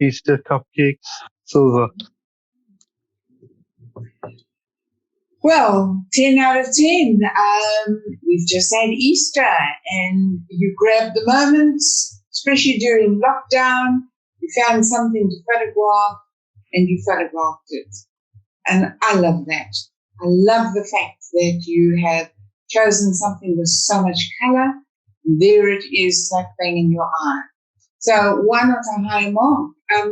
Easter Cupcakes, Silver. Well, 10 out of 10. We've just had Easter, and you grabbed the moments, especially during lockdown. You found something to photograph, and you photographed it. And I love that. I love the fact that you have chosen something with so much color. And there it is, like bang in your eye. So why not a high mark? I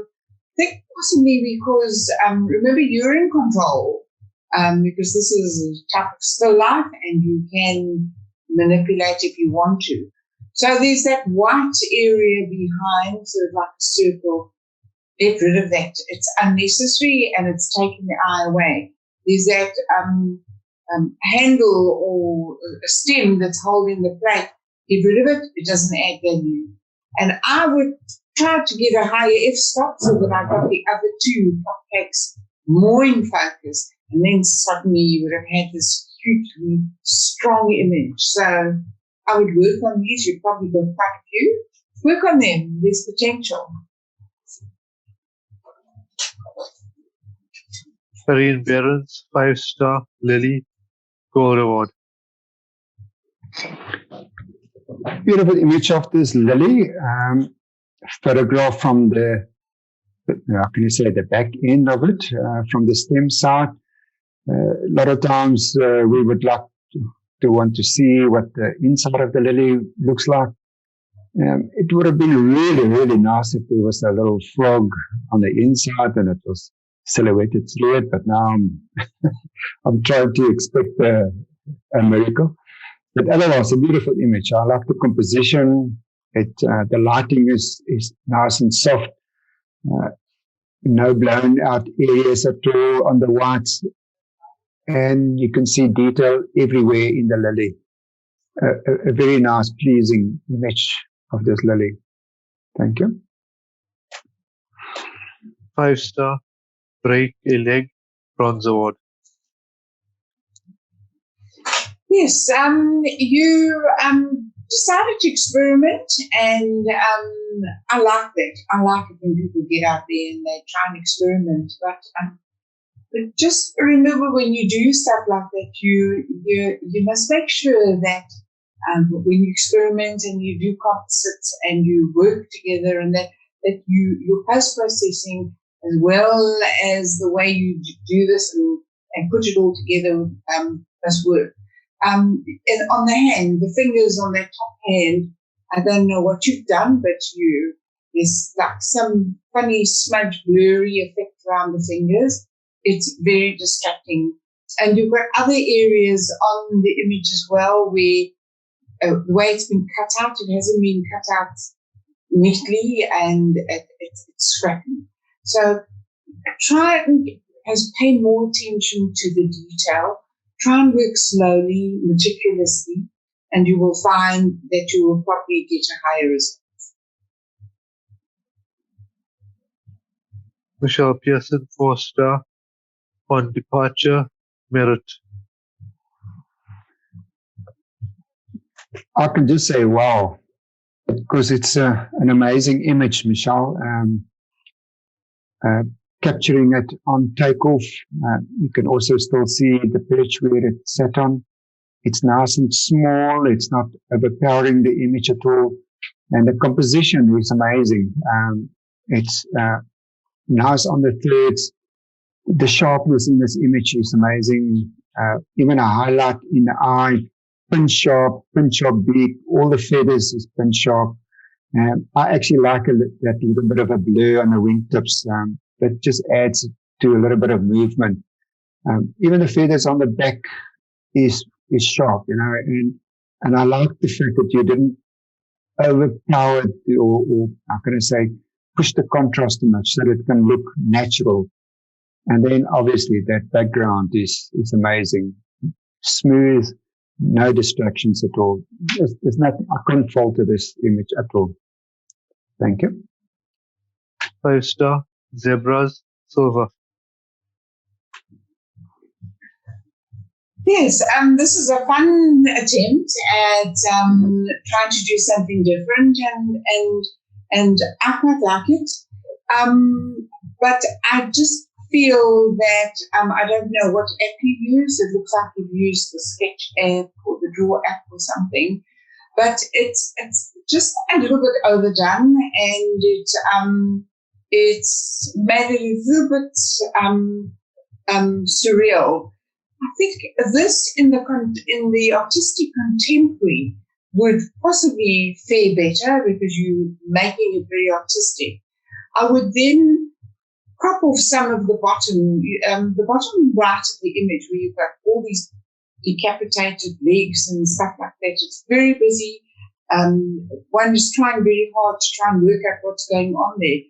think possibly because, remember, you're in control, because this is a type of still life and you can manipulate if you want to. So there's that white area behind, sort of like a circle. Get rid of that. It's unnecessary and it's taking the eye away. There's that handle or a stem that's holding the plate. Get rid of it. It doesn't add value. And I would try to get a higher f-stop so that I got the other two cupcakes more in focus. And then suddenly you would have had this hugely strong image. So I would work on these. You've probably got quite a few. Work on them. There's potential. Farine Behrens, 5-star, Lily, Gold Award. Beautiful image of this lily, photograph from the, how can you say, the back end of it, from the stem side. A lot of times we would like to want to see what the inside of the lily looks like. It would have been really, really nice if there was a little frog on the inside and it was silhouetted through it, but now I'm trying to expect a miracle. But otherwise, a beautiful image. I like the composition. The lighting is nice and soft. No blown out areas at all on the whites. And you can see detail everywhere in the lily. A very nice, pleasing image of this lily. Thank you. 5-star, Break a Leg, Bronze Award. Yes, you decided to experiment, and I like that. I like it when people get out there and they try and experiment. But just remember, when you do stuff like that, you must make sure that when you experiment and you do composites and you work together, and that your post processing, as well as the way you do this and put it all together, must work. And on the hand, the fingers on that top hand, I don't know what you've done, but there's like some funny smudge, blurry effect around the fingers. It's very distracting. And you've got other areas on the image as well where the way it's been cut out, it hasn't been cut out neatly, and it's scrappy. So try and pay more attention to the detail. Try and work slowly, meticulously, and you will find that you will probably get a higher result. Michelle Pearson, 4-star. On departure, merit. I can just say, wow, because it's an amazing image, Michelle. Capturing it on takeoff, you can also still see the perch where it sat on. It's nice and small. It's not overpowering the image at all. And the composition is amazing. It's nice on the threads. The sharpness in this image is amazing. Even a highlight in the eye, pin sharp beak. All the feathers is pin sharp. I actually like that little bit of a blur on the wingtips. That just adds to a little bit of movement. Even the feathers on the back is sharp, and I like the fact that you didn't overpower it or how can I say, push the contrast too much so that it can look natural. And then obviously that background is amazing. Smooth, no distractions at all. There's nothing, I couldn't falter this image at all. Thank you. 5-star. Zebras, silver. Yes, this is a fun attempt at trying to do something different, and I quite like it. But I just feel that I don't know what app you use. It looks like you've used the Sketch app or the Draw app or something, but it's just a little bit overdone, and it's made it a little bit surreal. I think this in the artistic contemporary would possibly fare better because you're making it very artistic. I would then crop off some of the bottom right of the image where you've got all these decapitated legs and stuff like that. It's very busy. One is trying very hard to try and work out what's going on there.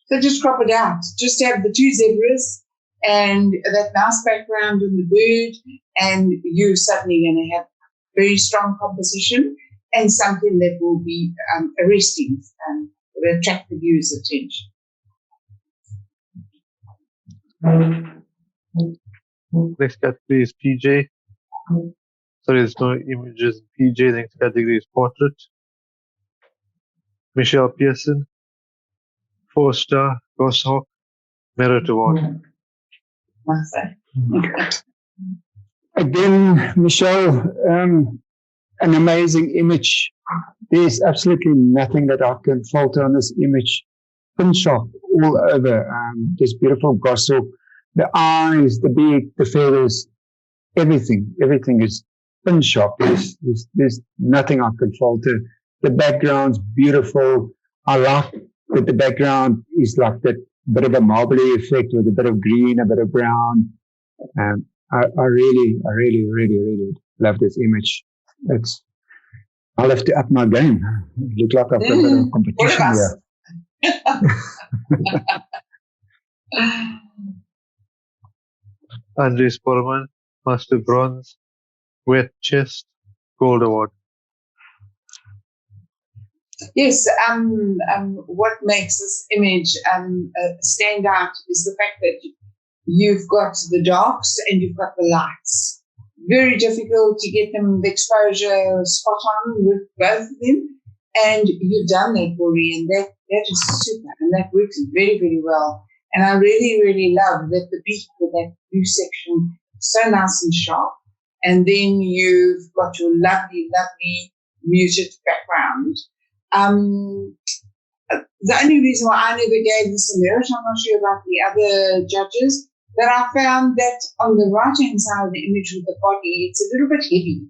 So just crop it out. Just have the 2 zebras and that nice background on the bird, and you're suddenly going to have very strong composition and something that will be arresting, will attract the viewer's attention. Next category is PJ. Sorry, there's no images in PJ. Next category is portrait. Michelle Pearson, 4-star, Goshawk, merit award. Again, Michelle, an amazing image. There's absolutely nothing that I can falter on this image. Pin sharp all over. This beautiful goshawk, the eyes, the beak, the feathers, everything is pin sharp. There's nothing I can falter. The background's beautiful. I like that the background is like that bit of a marbly effect with a bit of green, a bit of brown. I really love this image. I'll have to up my game. Look like I've got a bit of competition here. Andre Sporman, Master Bronze, Wet Chest, Gold Award. Yes, what makes this image stand out is the fact that you've got the darks and you've got the lights. very difficult to get them the exposure spot on with both of them. And you've done that, Bori, and that is super, and that works very, very well. And I really, really love that the beak with that blue section is so nice and sharp. And then you've got your lovely, lovely muted background. The only reason why I never gave this a merit, I'm not sure about the other judges, but I found that on the right-hand side of the image with the body, it's a little bit heavy,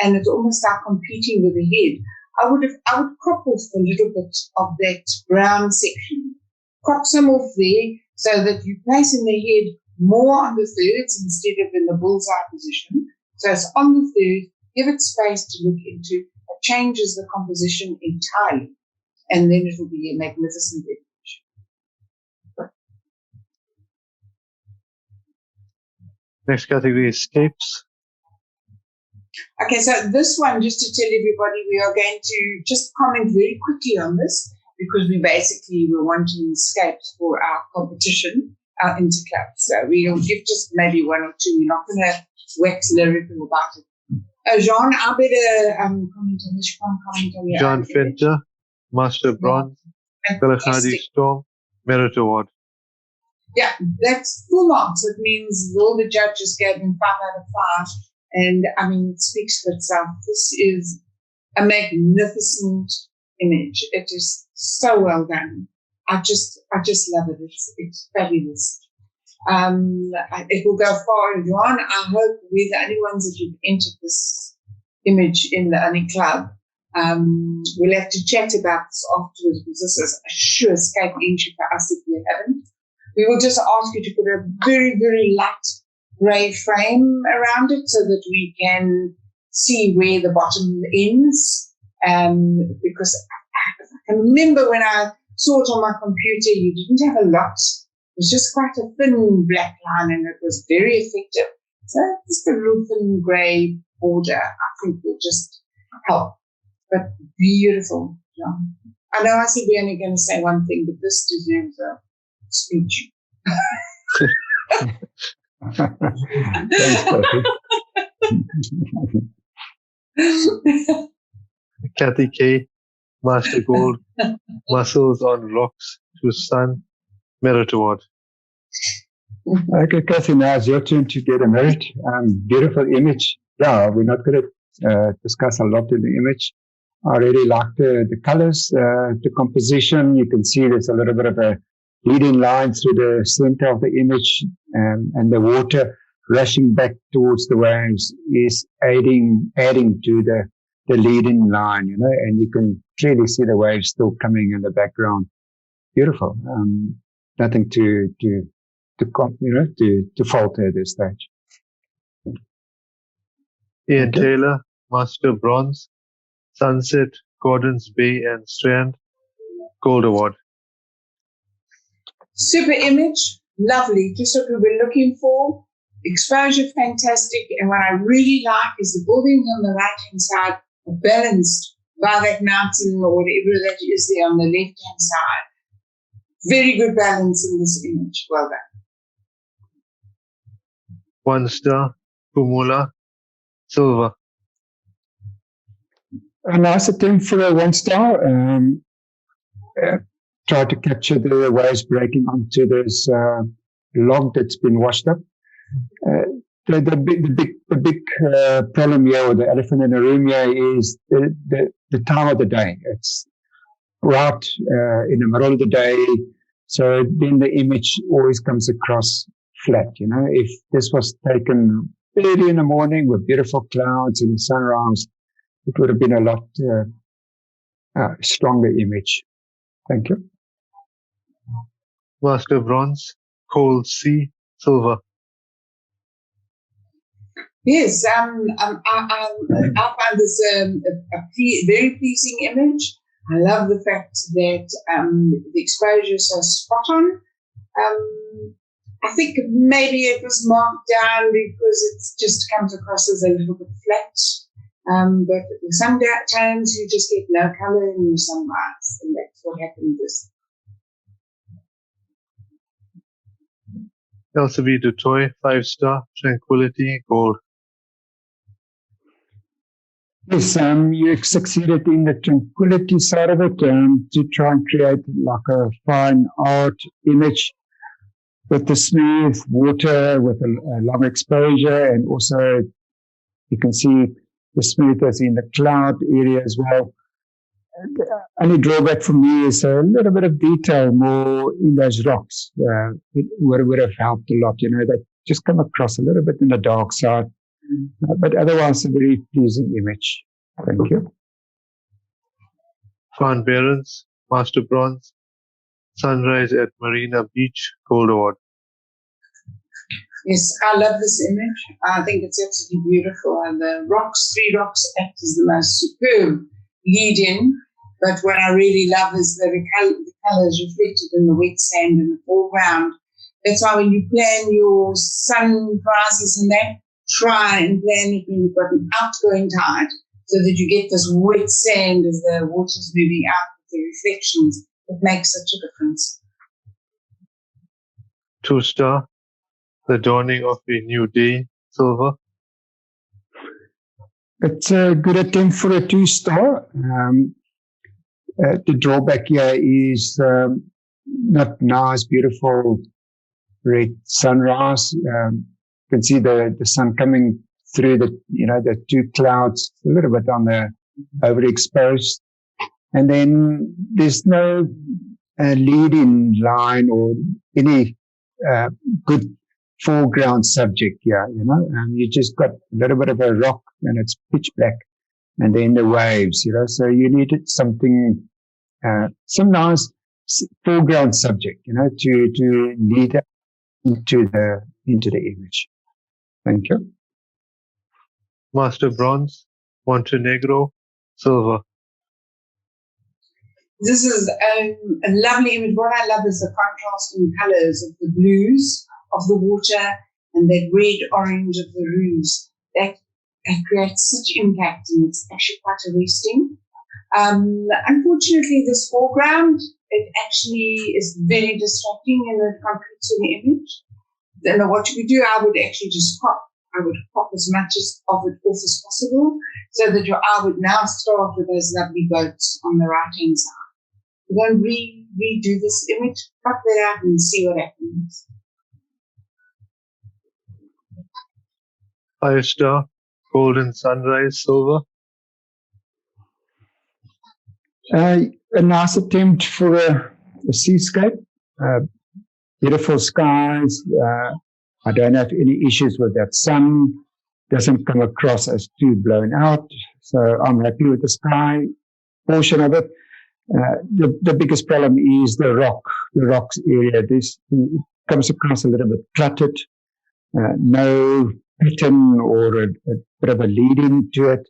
and it's almost like competing with the head. I would crop off a little bit of that brown section, crop some off there so that you're placing the head more on the thirds instead of in the bullseye position. So it's on the third, give it space to look into. It changes the composition entirely, and then it will be a magnificent image. Next category is scapes. Okay, so this one, just to tell everybody, we are going to just comment very quickly on this because we basically were wanting scapes for our competition, our interclub. So we'll give just maybe one or two. We're not going to wax lyrical about it. Jean, I better comment on this. You can't comment on your John own Finter, Master Bronze, Kalahari Storm, Merit Award. Yeah, that's full marks. It means all the judges gave him 5 out of 5. And I mean, it speaks for itself. This is a magnificent image. It is so well done. I just love it. It's fabulous. It will go far and beyond. I hope we're the only ones that you've entered this image in the only club. We'll have to chat about this afterwards because this is a sure escape entry for us if you haven't. We will just ask you to put a very, very light grey frame around it so that we can see where the bottom ends. Because I can remember when I saw it on my computer, you didn't have a lot. It was just quite a thin black line and it was very effective. So just a real thin grey border, I think will just help. But beautiful. Yeah. I know I said we're only going to say one thing, but this deserves a speech. Thanks, Kathy. Kathy K, Master Gold, Muscles on Rocks to Sun, Merit Award. Okay, Kathy, now it's your turn to get a merit. Beautiful image. Yeah, we're not going to discuss a lot in the image. I really like the colors, the composition. You can see there's a little bit of a leading line through the center of the image, and the water rushing back towards the waves is adding to the leading line, you know, and you can clearly see the waves still coming in the background. Beautiful. Nothing to falter at this stage. Ian Taylor, Master Bronze, Sunset, Gordons Bay and Strand, Gold Award. Super image, lovely, just what we were looking for. Exposure, fantastic. And what I really like is the buildings on the right-hand side are balanced by that mountain or whatever that is there on the left-hand side. Very good balance in this image. Well done. 1 star, Pumula, Silver. A nice attempt for a 1 star. Try to capture the waves breaking onto this log that's been washed up. The big problem here, or the elephant in the room here, is the time of the day. It's right in the middle of the day, so then the image always comes across flat. You know, if this was taken early in the morning with beautiful clouds and sunrise, it would have been a lot stronger image. Thank you. Master Bronze, Cold Sea, Silver. Yes, I find this a very pleasing image. I love the fact that the exposure is so spot on. I think maybe it was marked down because it just comes across as a little bit flat. But sometimes you just get no color in your sunrise, and that's what happened this. LCB Dutoy, 5 star, Tranquility, Gold. Yes, you succeeded in the tranquility side of it, to try and create like a fine art image with the smooth water, with a long exposure, and also you can see the smoothness in the cloud area as well. The only drawback for me is a little bit of detail more in those rocks. It would have helped a lot, they just come across a little bit in the dark side. But otherwise, a very pleasing image. Thank you. Van Berens, Master Bronze, Sunrise at Marina Beach, Gold Award. Yes, I love this image. I think it's absolutely beautiful. And the three rocks act as the most superb lead-in. But what I really love is the colors reflected in the wet sand in the foreground. That's why when you plan your sunrises and that, try and plan it when you've got an outgoing tide so that you get this wet sand as the water's moving out with the reflections. It makes such a difference. 2-star, The Dawning of a New Day, silver. It's a good attempt for a 2-star. The drawback here is not nice, beautiful red sunrise. You can see the sun coming through the two clouds a little bit on the overexposed. And then there's no lead-in line or any good foreground subject here, you just got a little bit of a rock and it's pitch black, and then the waves, so you needed something, some nice foreground subject, to lead up into the image. Thank you. Master Bronze, Montenegro, silver. This is a lovely image. What I love is the contrasting colors of the blues of the water and that red-orange of the roofs. That creates such impact, and it's actually quite arresting. Unfortunately, this foreground, it actually is very distracting and it competes with the image. And what you could do, I would actually just crop. I would crop as much of it off as possible so that your eye would now start with those lovely boats on the right-hand side. We're going to redo this image, crop that out and see what happens. 5-star, Golden Sunrise, silver. A nice attempt for a seascape. Beautiful skies. I don't have any issues with that sun. Doesn't come across as too blown out. So I'm happy with the sky portion of it. The biggest problem is the rocks area. This comes across a little bit cluttered. No pattern or a bit of a lead-in to it.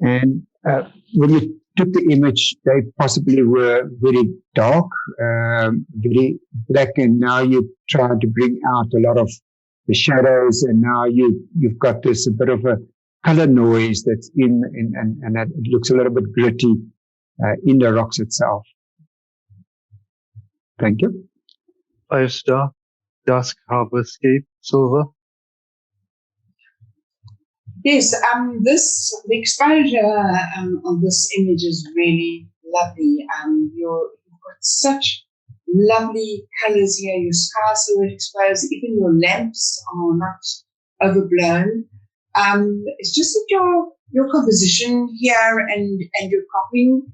And when you took the image, they possibly were very dark, very black, and now you're trying to bring out a lot of the shadows, and now you've got this a bit of a color noise that's in and that it looks a little bit gritty in the rocks itself. Thank you. 5-star, Dusk Harborscape, silver. Yes, the exposure of this image is really lovely. You've got such lovely colors here. Your sky silhouette exposed, even your lamps are not overblown. It's just that your composition here and your cropping,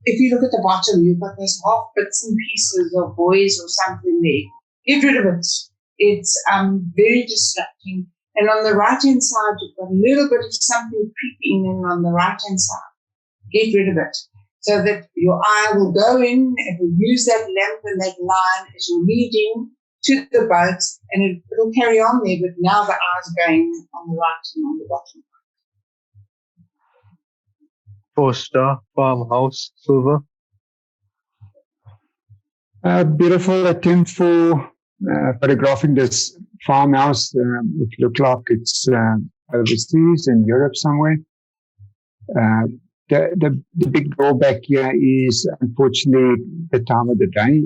if you look at the bottom, you've got those half bits and pieces of boys or something there. Get rid of it. It's very distracting. And on the right-hand side, you've got a little bit of something creeping in on the right-hand side. Get rid of it so that your eye will go in and will use that lamp and that line as you're leading to the boat, and it'll carry on there, but now the eye's going on the right and on the bottom. 4-star, Farmhouse, silver. Beautiful attempt for photographing this farmhouse. It looked like it's overseas in Europe somewhere. The big drawback here is, unfortunately, the time of the day.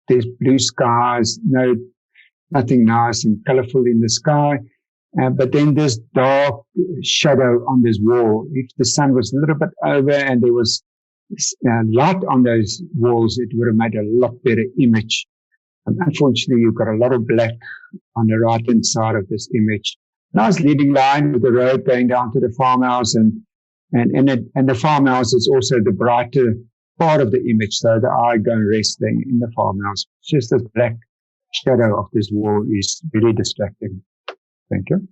There's blue skies, nothing nice and colorful in the sky. But then this dark shadow on this wall, if the sun was a little bit over and there was light on those walls, it would have made a lot better image. And unfortunately, you've got a lot of black on the right-hand side of this image. Nice leading line with the road going down to the farmhouse, and the farmhouse is also the brighter part of the image, so the eye going resting in the farmhouse. Just this black shadow of this wall is really distracting. Thank you.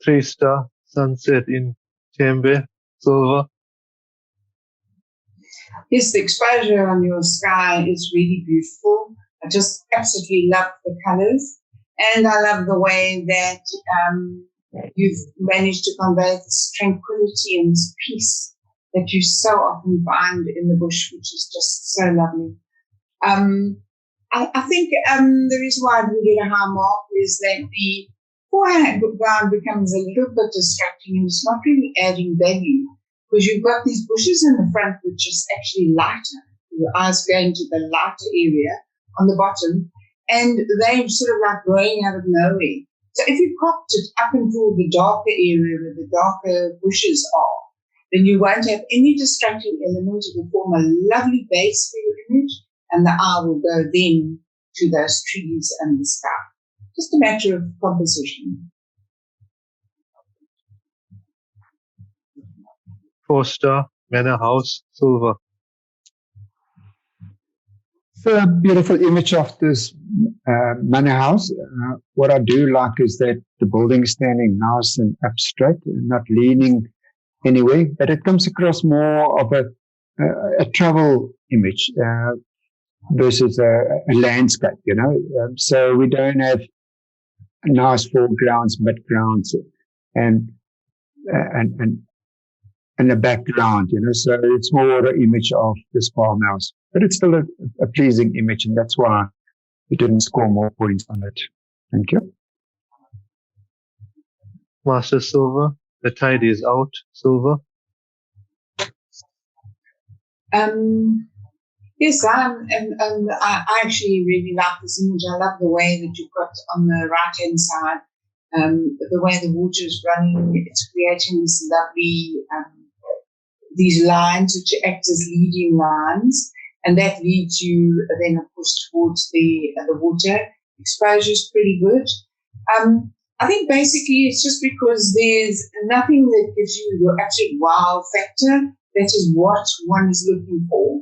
3-star sunset in Tembe, silver. Yes, the exposure on your sky is really beautiful. I just absolutely love the colors, and I love the way that you've managed to convey this tranquility and this peace that you so often find in the bush, which is just so lovely. I think the reason why I didn't get a high mark is that the foreground becomes a little bit distracting and it's not really adding value, because you've got these bushes in the front which is actually lighter. Your eyes going to the lighter area on the bottom, and they're sort of like growing out of nowhere. So if you cropped it up until the darker area where the darker bushes are, then you won't have any distracting element. It will form a lovely base for your image, and the eye will go then to those trees and the sky. Just a matter of composition. 4-star manor house, silver. It's a beautiful image of this manor house. What I do like is that the building is standing nice and up straight, not leaning anywhere, but it comes across more of a travel image versus a landscape, you know. So we don't have nice foregrounds, midgrounds, and the background, you know. So it's more an image of this farmhouse, but it's still a pleasing image, and that's why we didn't score more points on it. Thank you. Master silver. The tide is out, silver. Yes, I actually really like this image. I love the way that you've got on the right-hand side, the way the water is running. It's creating this lovely, these lines which act as leading lines, and that leads you then, of course, towards the water. Exposure is pretty good. I think basically it's just because there's nothing that gives you your absolute wow factor. That is what one is looking for.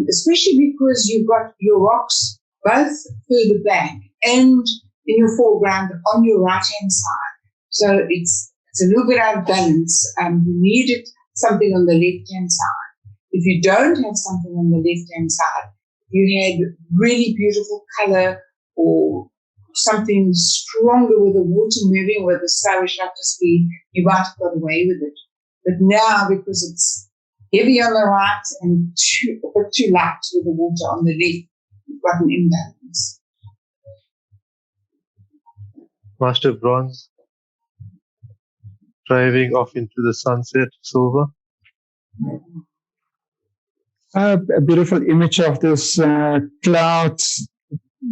Especially because you've got your rocks both further back and in your foreground on your right-hand side. So it's a little bit out of balance. You needed something on the left-hand side. If you don't have something on the left-hand side, you had really beautiful color or something stronger with the water moving with the slower shutter speed, you might have got away with it. But now, because it's heavy on the right and a bit too light with the water on the left, you've got an imbalance. Master bronze. Driving off into the sunset, silver. A beautiful image of this clouds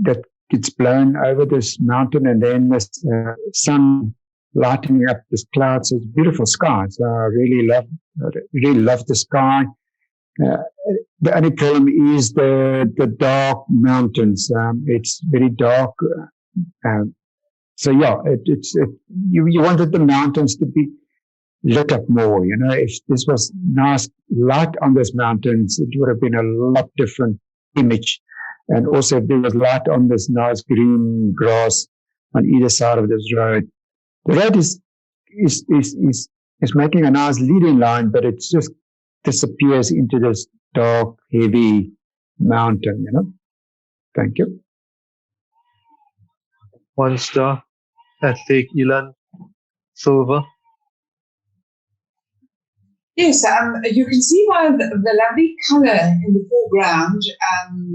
that gets blown over this mountain, and then the sun lighting up this clouds. It's beautiful sky. So I really love the sky. The only problem is the dark mountains. It's very dark. So yeah, you wanted the mountains to be lit up more. You know, if this was nice light on those mountains, it would have been a lot different image. And also, if there was light on this nice green grass on either side of this road, the road is making a nice leading line, but it just disappears into this dark, heavy mountain. You know. Thank you. 1 star at Lake Eland, silver. Yes, you can see by the lovely color in the foreground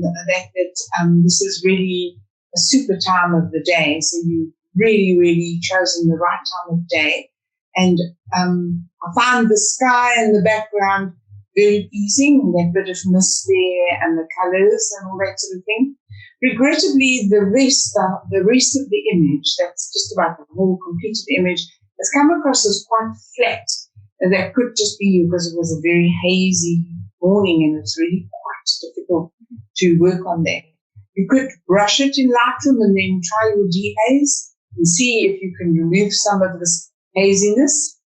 that this is really a super time of the day. So you've really, really chosen the right time of day. And I find the sky in the background very pleasing, that bit of mist there and the colors and all that sort of thing. regrettably, the rest of the image, that's just about the whole completed image, has come across as quite flat. And that could just be because it was a very hazy morning and it's really quite difficult to work on that. You could brush it in Lightroom and then try your dehaze and see if you can remove some of this haziness.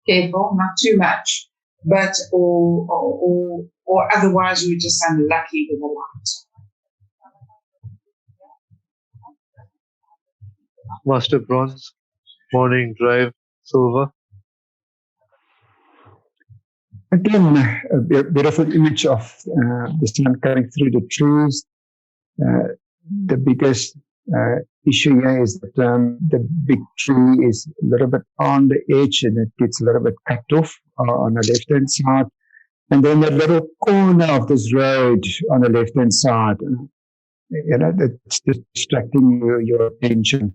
Careful, not too much, but or otherwise you're just unlucky with the light. Master Bronze, morning drive, silver. Again, a beautiful image of the sun coming through the trees. The biggest issue here is that the big tree is a little bit on the edge and it gets a little bit cut off on the left-hand side. And then the little corner of this road on the left-hand side, that's distracting your attention.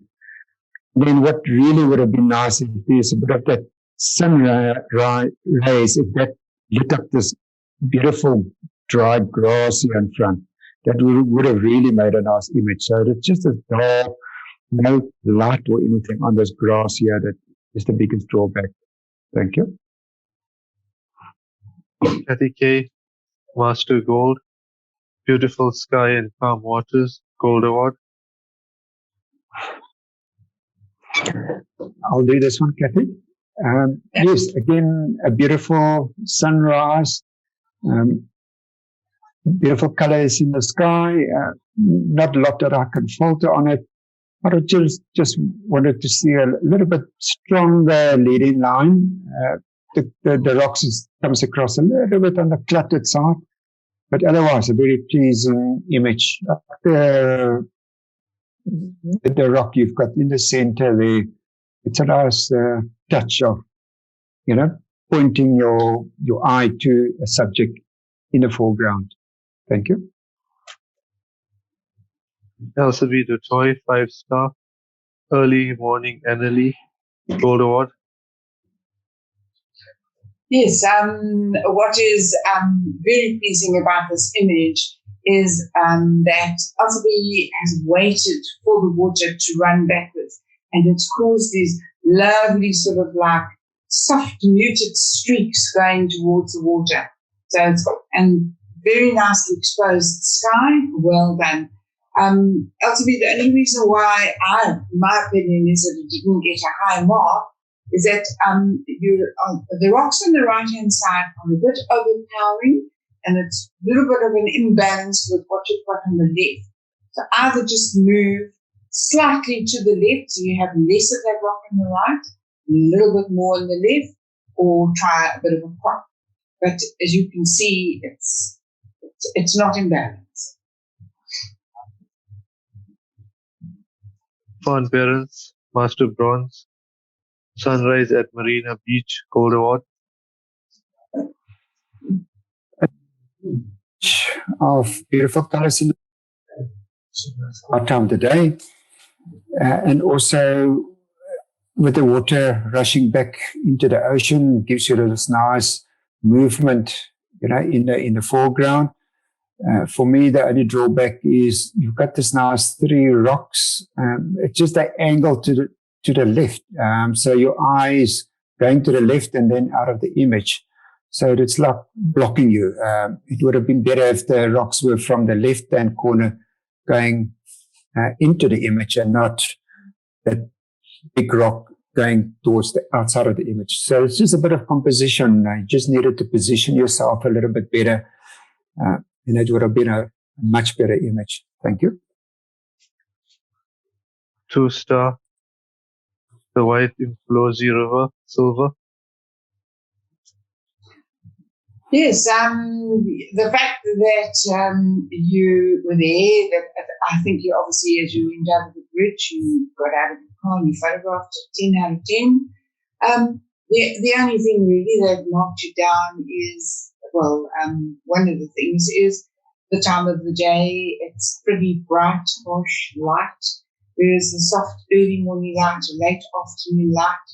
Then what really would have been nice if there's a bit of that sunrise rays, if that lit up this beautiful dry grass here in front. That would have really made a nice image. So it's just a dark, no light or anything on this grass here that is the biggest drawback. Thank you. Kathy K, Master Gold, beautiful sky and calm waters, Gold Award. I'll do this one, Kathy. Yes, again, a beautiful sunrise. Beautiful colors in the sky. Not a lot that I can filter on it. But I just wanted to see a little bit stronger leading line. The rocks comes across a little bit on the cluttered side. But otherwise, a very pleasing image. The rock you've got in the center there, it's a nice touch of, pointing your eye to a subject in the foreground. Thank you. LCB to Toy, 5-star, early morning Annalie, Gold Award. Yes, what is very pleasing about this image is that LCB has waited for the water to run backwards, and it's caused these lovely sort of like soft muted streaks going towards the water. So it's and very nicely exposed sky. Well done. LCB, the only reason why my opinion is that it didn't get a high mark is that the rocks on the right-hand side are a bit overpowering, and it's a little bit of an imbalance with what you've got on the left. So either just move slightly to the left, so you have less of that rock on the right, a little bit more on the left, or try a bit of a crop. But as you can see, it's not in balance. Fawn Parents, Master Bronze, sunrise at Marina Beach, Gold Award. Of beautiful colors in our time of the day, and also with the water rushing back into the ocean, gives you this nice movement, in the foreground. For me, the only drawback is you've got this nice 3 rocks. It's just the angle to the left. So your eye is going to the left and then out of the image. So it's like blocking you. It would have been better if the rocks were from the left-hand corner going into the image and not that big rock going towards the outside of the image. So it's just a bit of composition. You just needed to position yourself a little bit better. And it would have been a much better image. Thank you. 2-star, the White Implosi River, silver. Yes, the fact that you were there, that I think you obviously, as you went over the bridge, you got out of the car and you photographed it 10 out of 10. The only thing really that knocked you down is, one of the things is the time of the day. It's pretty bright, harsh light, whereas the soft early morning light or late afternoon light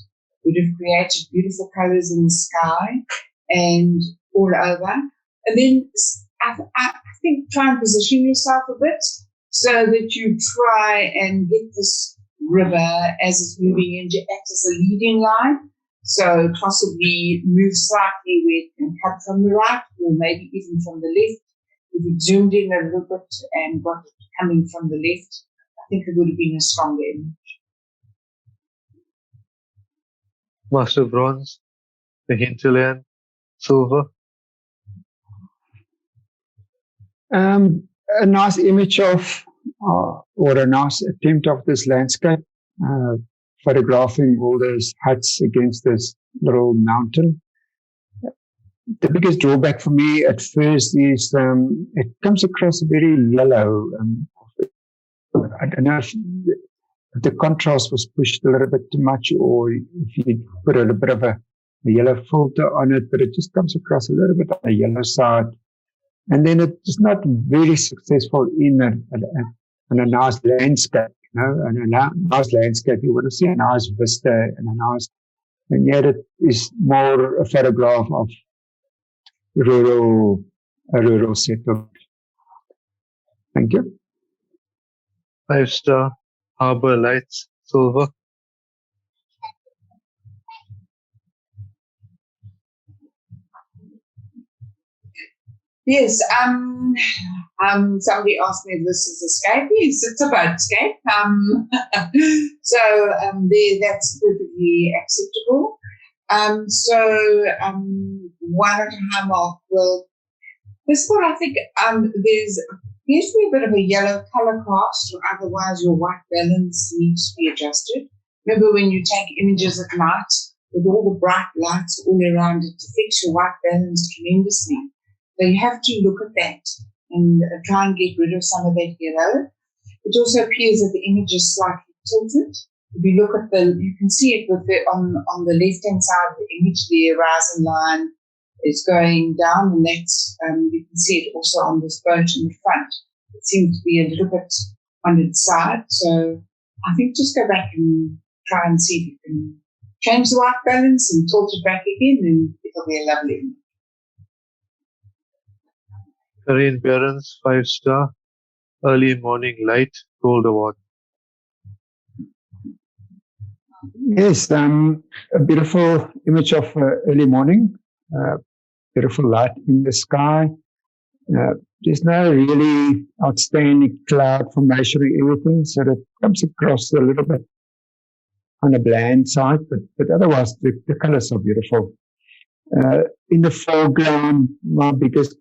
would have created beautiful colors in the sky and all over. And then I think try and position yourself a bit so that you try and get this river as it's moving in to act as a leading line. So possibly move slightly where it can cut from the right or maybe even from the left. If you zoomed in a little bit and got it coming from the left, I think it would have been a stronger image. Master Bronze, the hinterland, silver. A nice image of, or a nice attempt of this landscape, photographing all those huts against this little mountain. The biggest drawback for me at first is it comes across very yellow. I don't know if the contrast was pushed a little bit too much, or if you put a little bit of a yellow filter on it, but it just comes across a little bit on the yellow side. And then it's not very successful in a nice landscape. You know, in a nice landscape, you want to see a nice vista and yet it is more a photograph of a rural settlement. Thank you. 5-star, Harbor Lights, silver. Yes, somebody asked me if this is escape. Yes, it's about escape. That's perfectly acceptable. One at a time off. Well, this one I think there's appears to be a bit of a yellow color cast, or otherwise your white balance needs to be adjusted. Remember when you take images at night with all the bright lights all around, it affects your white balance tremendously. So you have to look at that and try and get rid of some of that yellow. It also appears that the image is slightly tilted. If you look at you can see it with on the left-hand side of the image, the horizon line is going down, and that's you can see it also on this boat in the front. It seems to be a little bit on its side. So I think just go back and try and see if you can change the white balance and tilt it back again, and it'll be a lovely image. Korean Barrens, 5-star, Early Morning Light, Gold Award. Yes, a beautiful image of early morning, beautiful light in the sky. There's no really outstanding cloud formation or everything, so that comes across a little bit on the bland side, but otherwise the colors are beautiful. In the foreground, my biggest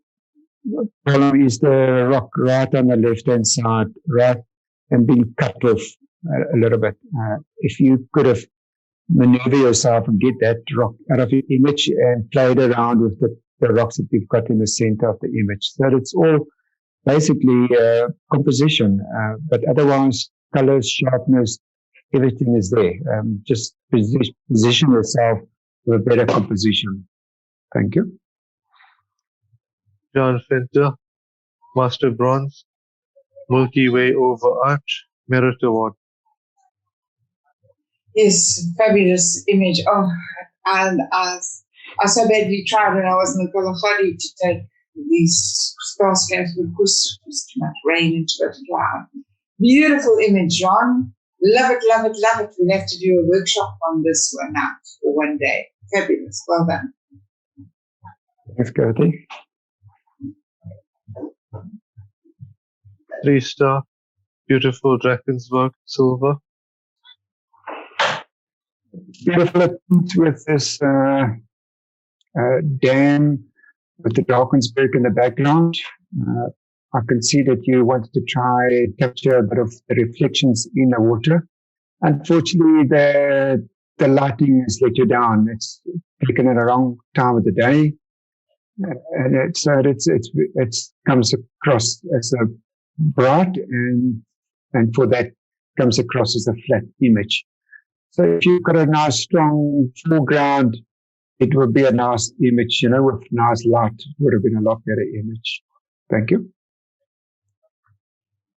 problem is the rock right on the left-hand side, right, and being cut off a little bit. If you could have maneuvered yourself and get that rock out of your image and played around with the rocks that you've got in the center of the image. So it's all basically composition, but otherwise colors, sharpness, everything is there. Just position yourself with a better composition. Thank you. John Finter, Master Bronze, Milky Way over Arch, Merit Award. Yes, fabulous image. Oh, and I so badly tried when I was in the Kalahari to take these starscapes, but of course it was too much rain and too much cloud. Beautiful image, John. Love it, love it, love it. We'll have to do a workshop on this one now for one day. Fabulous. Well done. Thanks, Gertie. 3-star, beautiful Drakensberg, silver. Beautiful attempt with this dam with the Drakensberg in the background. I can see that you wanted to try and capture a bit of the reflections in the water. Unfortunately, the lighting has let you down. It's taken at the wrong time of the day. And it comes across as a bright and for that comes across as a flat image. So if you've got a nice strong foreground, it would be a nice image, with nice light. It would have been a lot better image. Thank you.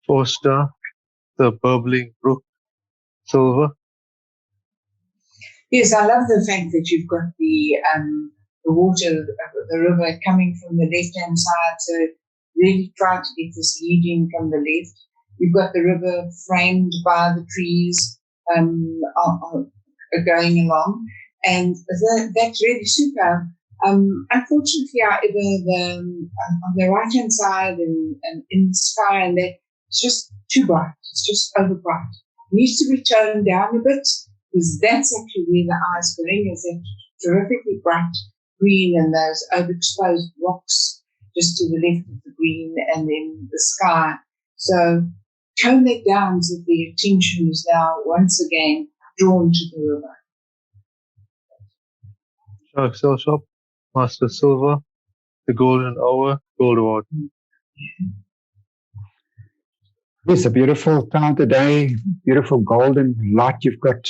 4-star, the Burbling Brook, silver. Yes, I love the fact that you've got the water, the river coming from the left-hand side. So really try to get this leading from the left. You've got the river framed by the trees are going along, and that's really super. Unfortunately, however, on the right-hand side and in the sky, and that it's just too bright. It's just over bright. It needs to be toned down a bit, because that's actually where the eye's going, is that terrifically bright green and those overexposed rocks just to the left of the green, and then the sky. So tone that down so that the attention is now once again drawn to the river. Shark Cell Shop, Master Silver, the Golden Hour, Gold Award. Yes, a beautiful time of the day, beautiful golden light you've got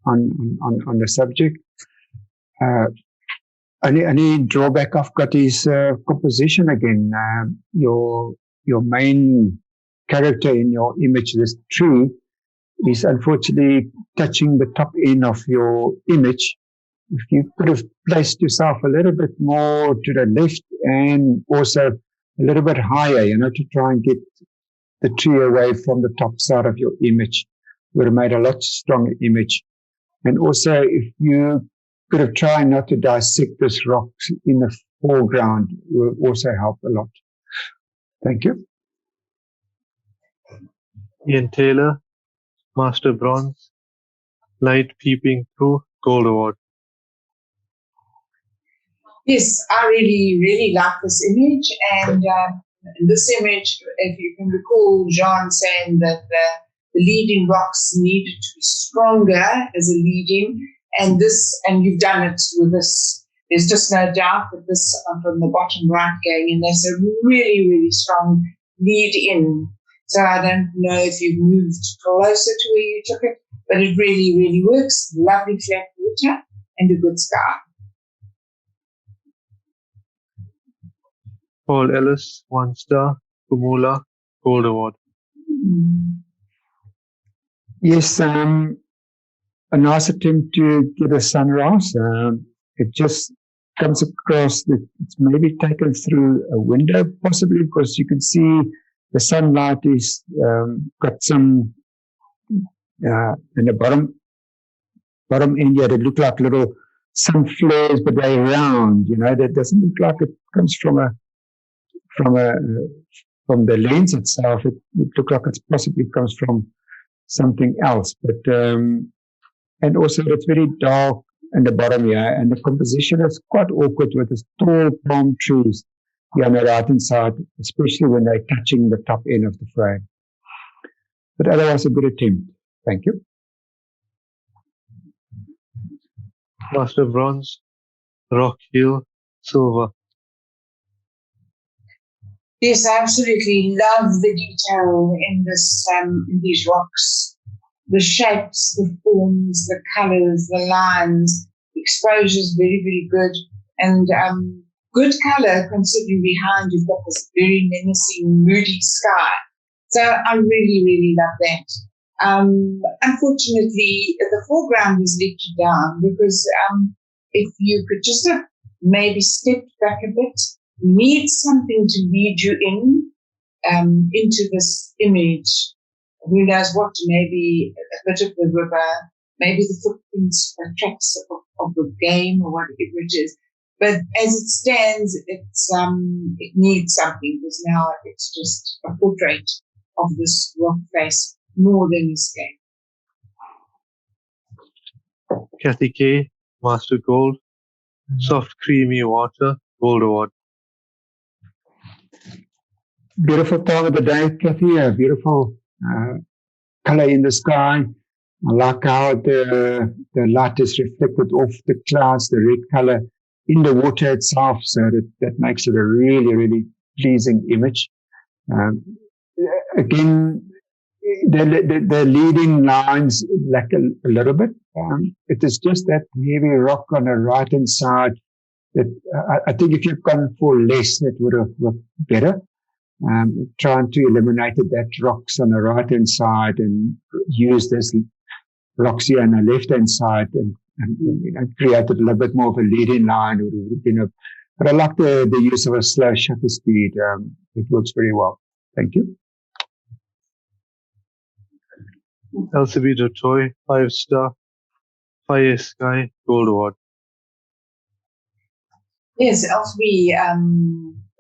on the subject. Any drawback I've got is composition again. Your main character in your image, this tree, is unfortunately touching the top end of your image. If you could have placed yourself a little bit more to the left and also a little bit higher, to try and get the tree away from the top side of your image, would have made a lot stronger image. And also, if you could have tried not to dissect this rock in the foreground, will also help a lot. Thank you. Ian Taylor, Master Bronze, Light Peeping Through, Gold Award. Yes, I really, really like this image. And in this image, if you can recall Jean saying that the leading rocks needed to be stronger as a leading, and you've done it with this. There's just no doubt that this from the bottom right going in, there's a really, really strong lead in. So I don't know if you've moved closer to where you took it, but it really, really works. Lovely flat water and a good sky. Paul Ellis, 1 star, Kumula, Gold Award. Yes, a nice attempt to get a sunrise. It just comes across that it's maybe taken through a window, possibly, because you can see the sunlight is got some in the bottom end here. They look like little sun flares, but they're round. That doesn't look like it comes from the lens itself. It looks like it possibly comes from something else. But and also it's very dark in the bottom here, and the composition is quite awkward with the tall palm trees here on the right hand side, especially when they're touching the top end of the frame. But otherwise, a good attempt. Thank you. Master Bronze, Rock Hill, Silver. Yes, I absolutely love the detail in these rocks. The shapes, the forms, the colors, the lines, exposure is very, very good. And good color, considering behind you've got this very menacing, moody sky. So I really, really love that. Unfortunately, the foreground is let you down, because if you could just have maybe stepped back a bit, need something to lead you into this image. Who knows what? Maybe a bit of the river, maybe the footprints, tracks of the game, or whatever it is. But as it stands, it needs something, because now it's just a portrait of this rock face more than a scape. Kathy K, Master Gold, Soft Creamy Water, Gold Award. Beautiful time of the day, Kathy. A beautiful color in the sky. I like how the light is reflected off the clouds, the red color in the water itself. So that makes it a really, really pleasing image. Again, the leading lines lack a little bit. It is just that heavy rock on the right hand side that I think if you've gone for less, that would have looked better. Trying to eliminate that rocks on the right hand side and use this rocks here on the left hand side and created a little bit more of a leading line. But I like the use of a slow shutter speed. It works very well. Thank you. LCB to Toy, 5-star, Fire Sky, Gold Award. Yes, Elfie,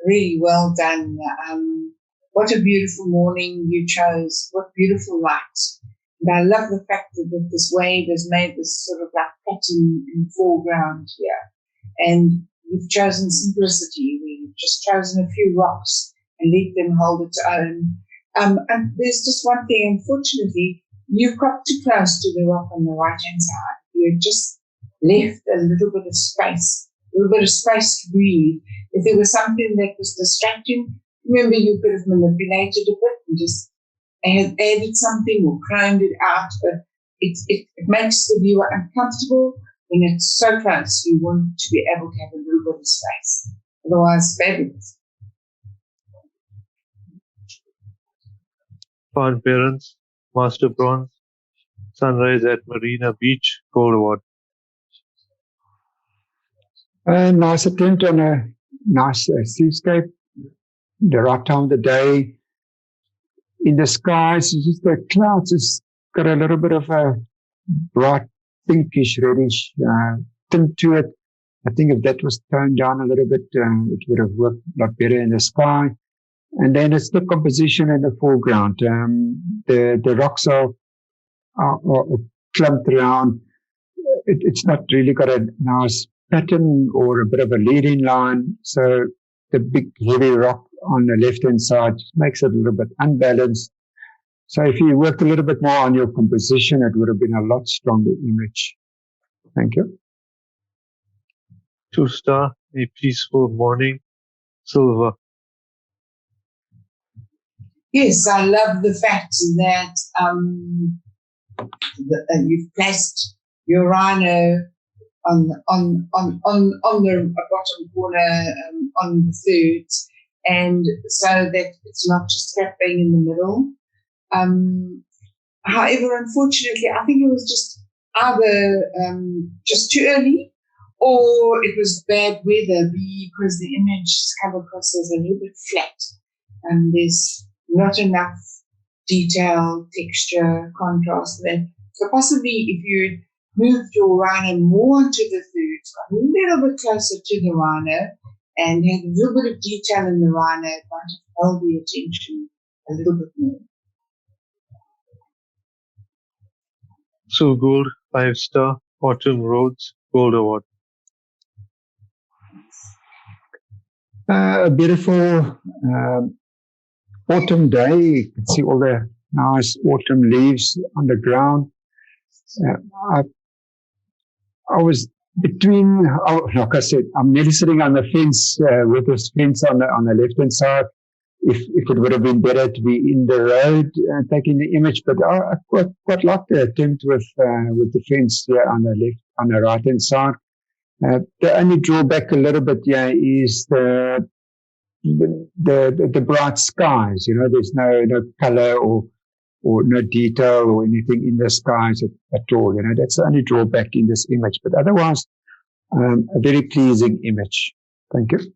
really well done. What a beautiful morning you chose. What beautiful light. And I love the fact that this wave has made this sort of like pattern in the foreground here. And you've chosen simplicity. We've just chosen a few rocks and let them hold its own. And there's just one thing, unfortunately, you've got too close to the rock on the right-hand side. You just left a little bit of space to breathe. If there was something that was distracting, remember you could have manipulated a bit and just added something or croned it out, but it makes the viewer uncomfortable when it's so close. You want to be able to have a little bit of space. Otherwise, fabulous. Fun Parents, Master Bronze, Sunrise at Marina Beach, Gold Award. A nice attempt on a nice seascape. The right time of the day. In the skies, it's just the clouds has got a little bit of a bright pinkish, reddish tint to it. I think if that was toned down a little bit, it would have worked a lot better in the sky. And then it's the composition in the foreground. The rocks are clumped around. It's not really got a nice pattern or a bit of a leading line. So the big heavy rock on the left-hand side makes it a little bit unbalanced. So if you worked a little bit more on your composition, it would have been a lot stronger image. Thank you. 2-star, A Peaceful Morning, Silver. Yes, I love the fact that you've placed your rhino on the bottom corner on the thirds, and so that it's not just flapping in the middle. However, unfortunately, I think it was just either just too early or it was bad weather because the image is come across as a little bit flat and there's not enough detail, texture, contrast there. So possibly if you moved your rhino more to the thirds, a little bit closer to the rhino, and had a little bit of detail in the rhino, it might have held the attention a little bit more. So Gold, 5-star, Autumn Roads, Gold Award. A beautiful autumn day. You can see all the nice autumn leaves on the ground. I was between, like I said, I'm nearly sitting on the fence with this fence on the left-hand side. If it would have been better to be in the road taking the image, but I quite like the attempt with the fence here on the right-hand side. The only drawback a little bit here is the bright skies. You know, there's no color or no detail or anything in the skies at all. You know, that's the only drawback in this image. But otherwise, a very pleasing image. Thank you.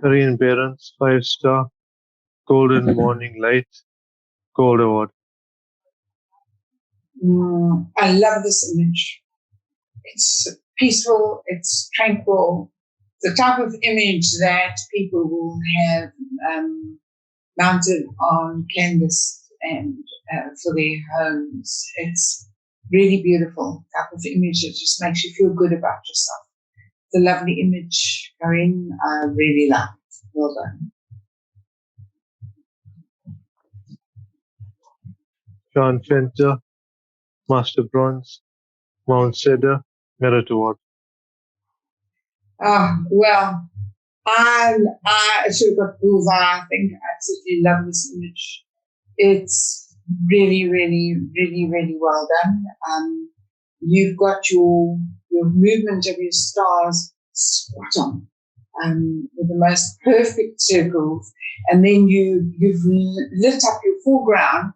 Korean Parents, 5-star, Golden Morning Light, Gold Award. I love this image. It's peaceful, it's tranquil, the type of image that people will have mounted on canvas and for their homes. It's really beautiful type of image. It just makes you feel good about yourself. It's a lovely image, Corinne. I really like it. Well done. John Fenter, Master Bronze, Mount Cedar, Merit Award. Well, I should have got bullseye. I think I absolutely love this image. It's really, really, really, really well done. You've got your movement of your stars spot on, with the most perfect circles, and then you've lit up your foreground,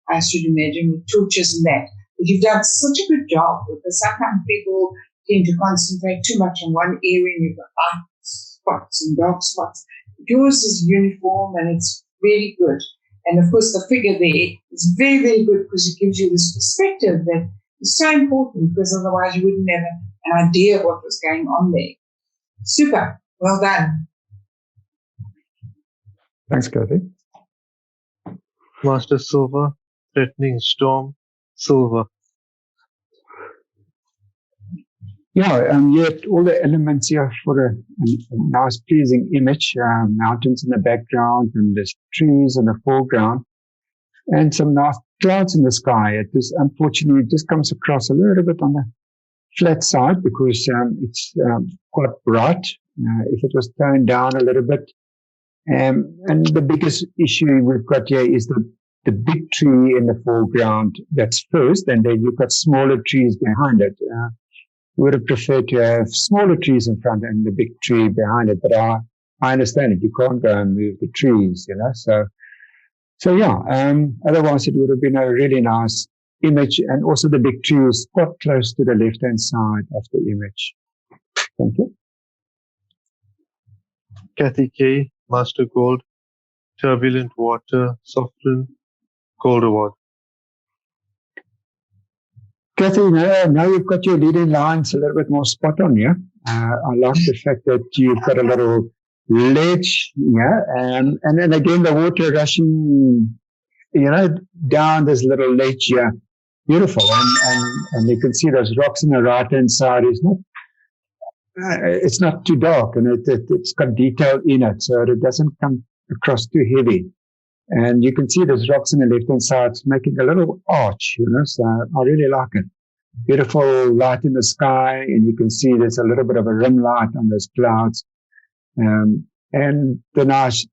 I should imagine, with torches and that. But you've done such a good job, because sometimes people tend to concentrate too much on one area and you've got light spots and dark spots. Yours is uniform and it's really good. And of course, the figure there is very, very good because it gives you this perspective that is so important, because otherwise you wouldn't have an idea of what was going on there. Super. Well done. Thanks, Kathy. Master Silver, threatening storm, silver. Yeah, you had all the elements here for a nice, pleasing image. Mountains in the background, and there's trees in the foreground, and some nice clouds in the sky. It is unfortunately it just comes across a little bit on the flat side because it's quite bright. If it was toned down a little bit, and the biggest issue we've got here is the big tree in the foreground. That's first, and then you've got smaller trees behind it. Would have preferred to have smaller trees in front and the big tree behind it, but I understand it. You can't go and move the trees, So yeah, otherwise it would have been a really nice image, and also the big tree is quite close to the left-hand side of the image. Thank you. Kathy K, Master Gold, turbulent water, soften, gold award. Kathy, now you've got your leading lines a little bit more spot on, yeah? I like the fact that you've got a little ledge, yeah? And then again, the water rushing, down this little ledge here. Beautiful. And you can see those rocks on the right-hand side. It's not too dark, and it's got detail in it, so it doesn't come across too heavy. And you can see those rocks on the left-hand side making a little arch, so I really like it. Beautiful light in the sky, and you can see there's a little bit of a rim light on those clouds. And the nice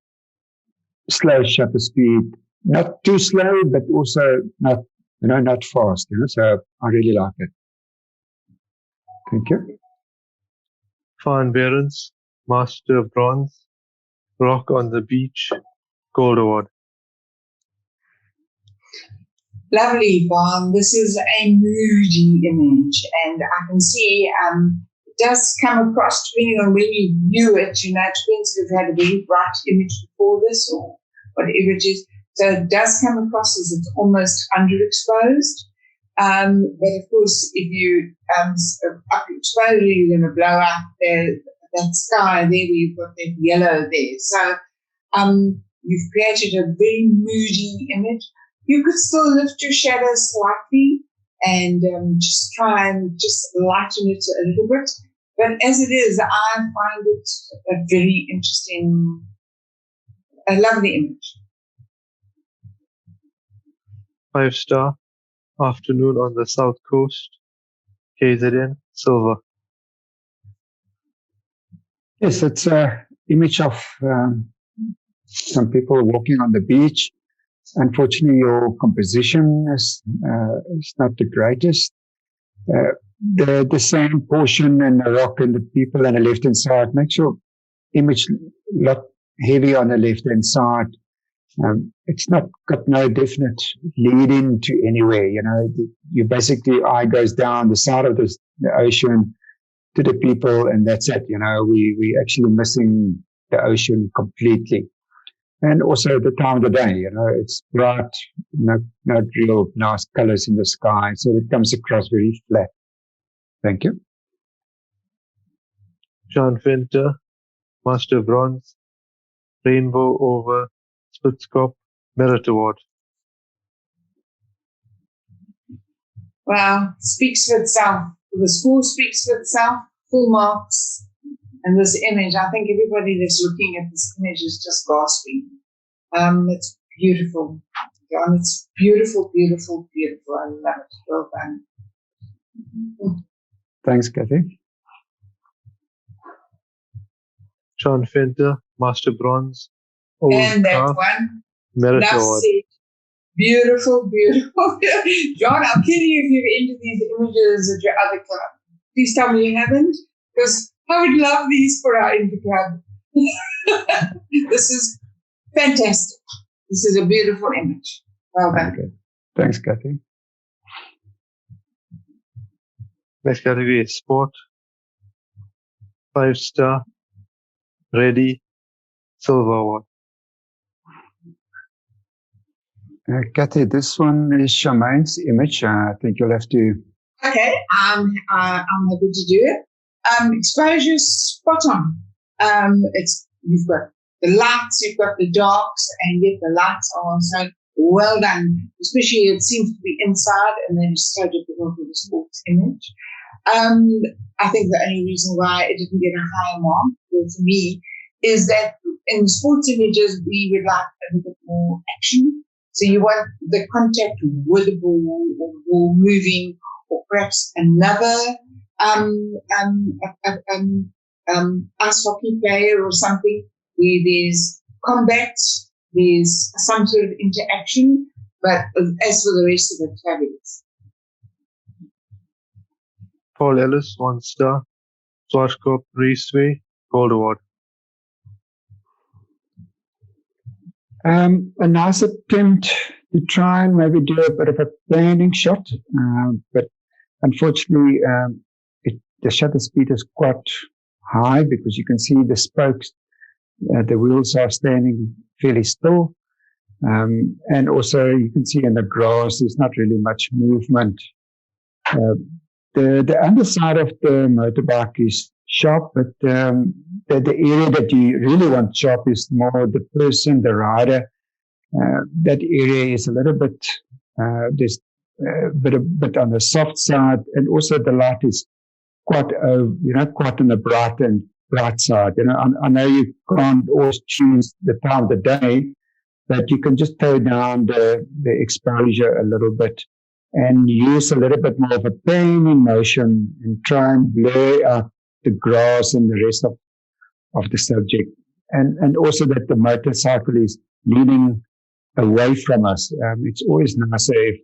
slow shutter speed, not too slow, but also not fast, so I really like it. Thank you. Van Berens, Master Bronze, rock on the beach, gold award. Lovely, Vaughn. This is a moody image, and I can see it does come across, depending on when you view it, it depends if you've had a very bright image before this or whatever it is. So it does come across as it's almost underexposed. But of course, if you up exposure, you're going to blow up that sky there where you've got that yellow there. So you've created a very moody image. You could still lift your shadow slightly and just try and just lighten it a little bit. But as it is, I find it a very interesting, a lovely image. 5-star, afternoon on the south coast, KZN, silver. Yes, it's an image of some people walking on the beach. Unfortunately, your composition is not the greatest. The same portion and the rock and the people on the left-hand side makes your image a lot heavier on the left-hand side. It's not got no definite lead in to anywhere. You basically eye goes down the side of the ocean to the people, and that's it. We actually missing the ocean completely. And also the time of the day, it's bright, not real nice colors in the sky, so it comes across very flat. Thank you. John Finter, Master Bronze, rainbow over Spitzkop, Merit Award. Well, speaks for itself. The score speaks for itself, full marks. And this image, I think everybody that's looking at this image is just gasping. It's beautiful. John, it's beautiful, beautiful, beautiful. I love it. Well done. Thanks, Kathy. John Finter, Master Bronze. And that one. Merit Award. Beautiful, beautiful. John, I'll kill you if you've entered these images at your other club. Please tell me you haven't, because I would love these for our interclub. This is fantastic. This is a beautiful image. Well done. Okay. Thanks, Kathy. Next category is sport. 5-star, ready, silver award. Kathy, this one is Charmaine's image. I think you'll have to. Okay, I'm happy to do it. Exposure spot on. You've got the lights, you've got the darks, and yet the lights are so well done. Especially it seems to be inside, and then it's so difficult with the sports image. I think the only reason why it didn't get a higher mark for me is that in the sports images we would like a little bit more action. So you want the contact with the ball or the ball moving, or perhaps another ice hockey player or something where there's combat, there's some sort of interaction, but as for the rest of it, fabulous. Paul Ellis, 1 star. Swartkop Raceway, Gold Award. A nice attempt to try and maybe do a bit of a planning shot, but unfortunately, the shutter speed is quite high because you can see the spokes, the wheels are standing fairly still, and also you can see in the grass there's not really much movement. The underside of the motorbike is sharp, but the area that you really want sharp is more the person, the rider. That area is a little bit, there's a bit on the soft side, and also the light is quite on the bright side. I know you can't always choose the time of the day, but you can just tone down the exposure a little bit and use a little bit more of a panning motion and try and blur out the grass and the rest of the subject. And also that the motorcycle is leaning away from us. It's always nicer if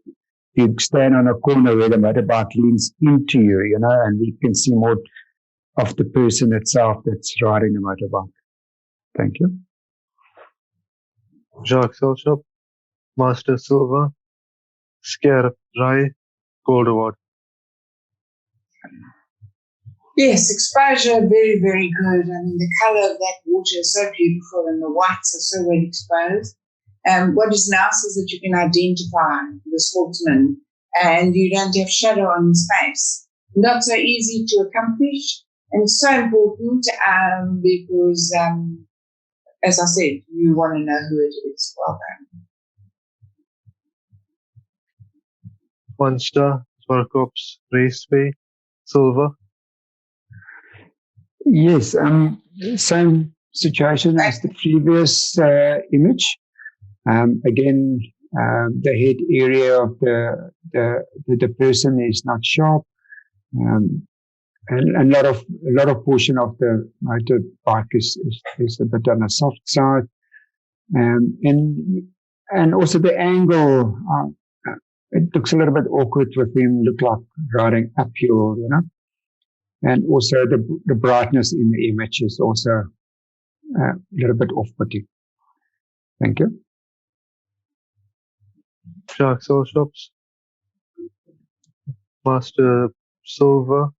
you stand on a corner where the motorbike leans into you, and we can see more of the person itself that's riding the motorbike. Thank you. Jacques Selshop, Master Silver, Scarab Rai, Gold Award. Yes, exposure, very, very good. I mean, the color of that water is so beautiful and the whites are so well exposed. What is nice is that you can identify the sportsman and you don't have shadow on his face. Not so easy to accomplish, and so important because, as I said, you want to know who it is. Well done. 1 star, Swarkops Raceway, Silver. Yes, same situation as the previous image. Again, the head area of the person is not sharp, and a lot of portion of the motorbike is a bit on the soft side, and also the angle. It looks a little bit awkward with him, look like riding uphill, and also the brightness in the image is also a little bit off-putting. Thank you. Jacques Selshops, Master Silver,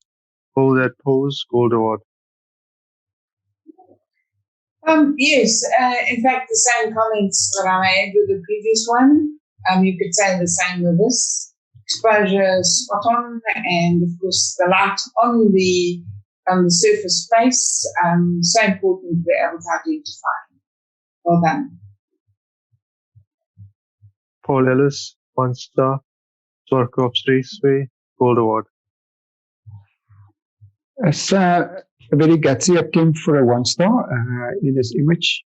Hold That Pose, Gold Award. Yes, in fact, the same comments that I made with the previous one. You could say the same with this. Exposure spot on, and of course the light on the surface face, so important to be able to identify. Well done. Paul Ellis, 1 star, Swarkops Raceway, Gold Award. It's a very gutsy attempt for a 1 star in this image.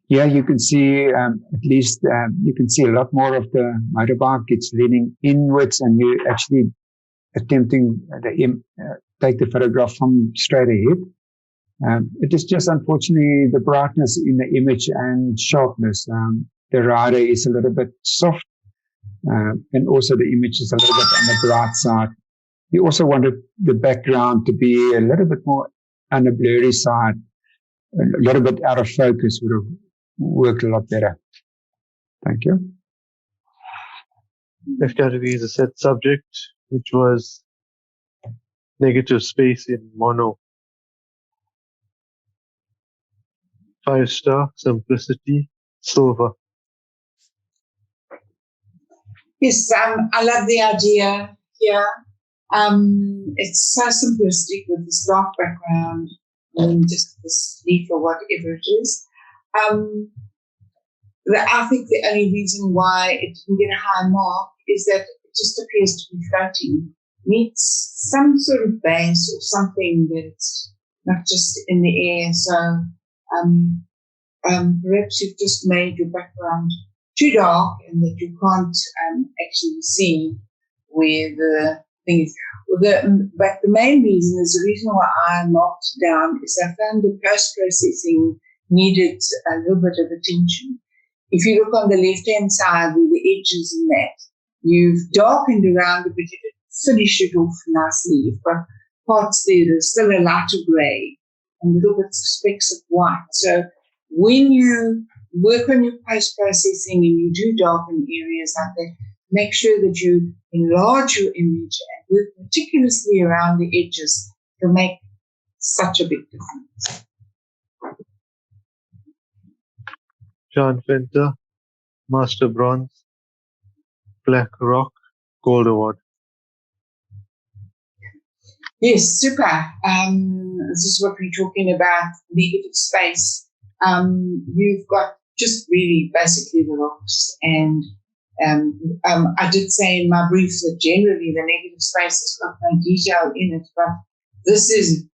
Yeah, you can see at least you can see a lot more of the motorbike. It's leaning inwards, and you're actually attempting to take the photograph from straight ahead. It is just unfortunately the brightness in the image and sharpness. The rider is a little bit soft, and also the image is a little bit on the bright side. You also wanted the background to be a little bit more on the blurry side, a little bit out of focus would have worked a lot better. Thank you. Next category is a set subject, which was negative space in mono. 5 star, Simplicity, Silver. Yes, I love the idea here. It's so simplistic with this dark background and just this leaf or whatever it is. I think the only reason why it didn't get a high mark is that it just appears to be floating. Needs some sort of base or something that's not just in the air. So perhaps you've just made your background too dark and that you can't actually see where the thing is. But the main reason is the reason why I marked it down is I found the post-processing needed a little bit of attention. If you look on the left-hand side with the edges and that, you've darkened around it, but you didn't finish it off nicely. You've got parts there that are still a lighter grey and little bits of specks of white. So when you work on your post-processing and you do darken areas like that, make sure that you enlarge your image and work meticulously around the edges to make such a big difference. John Finter, Master Bronze, Black Rock, Gold Award. Yes, super. This is what we're talking about, negative space. You've got just really basically the rocks. And I did say in my brief that generally the negative space has got no detail in it, but this is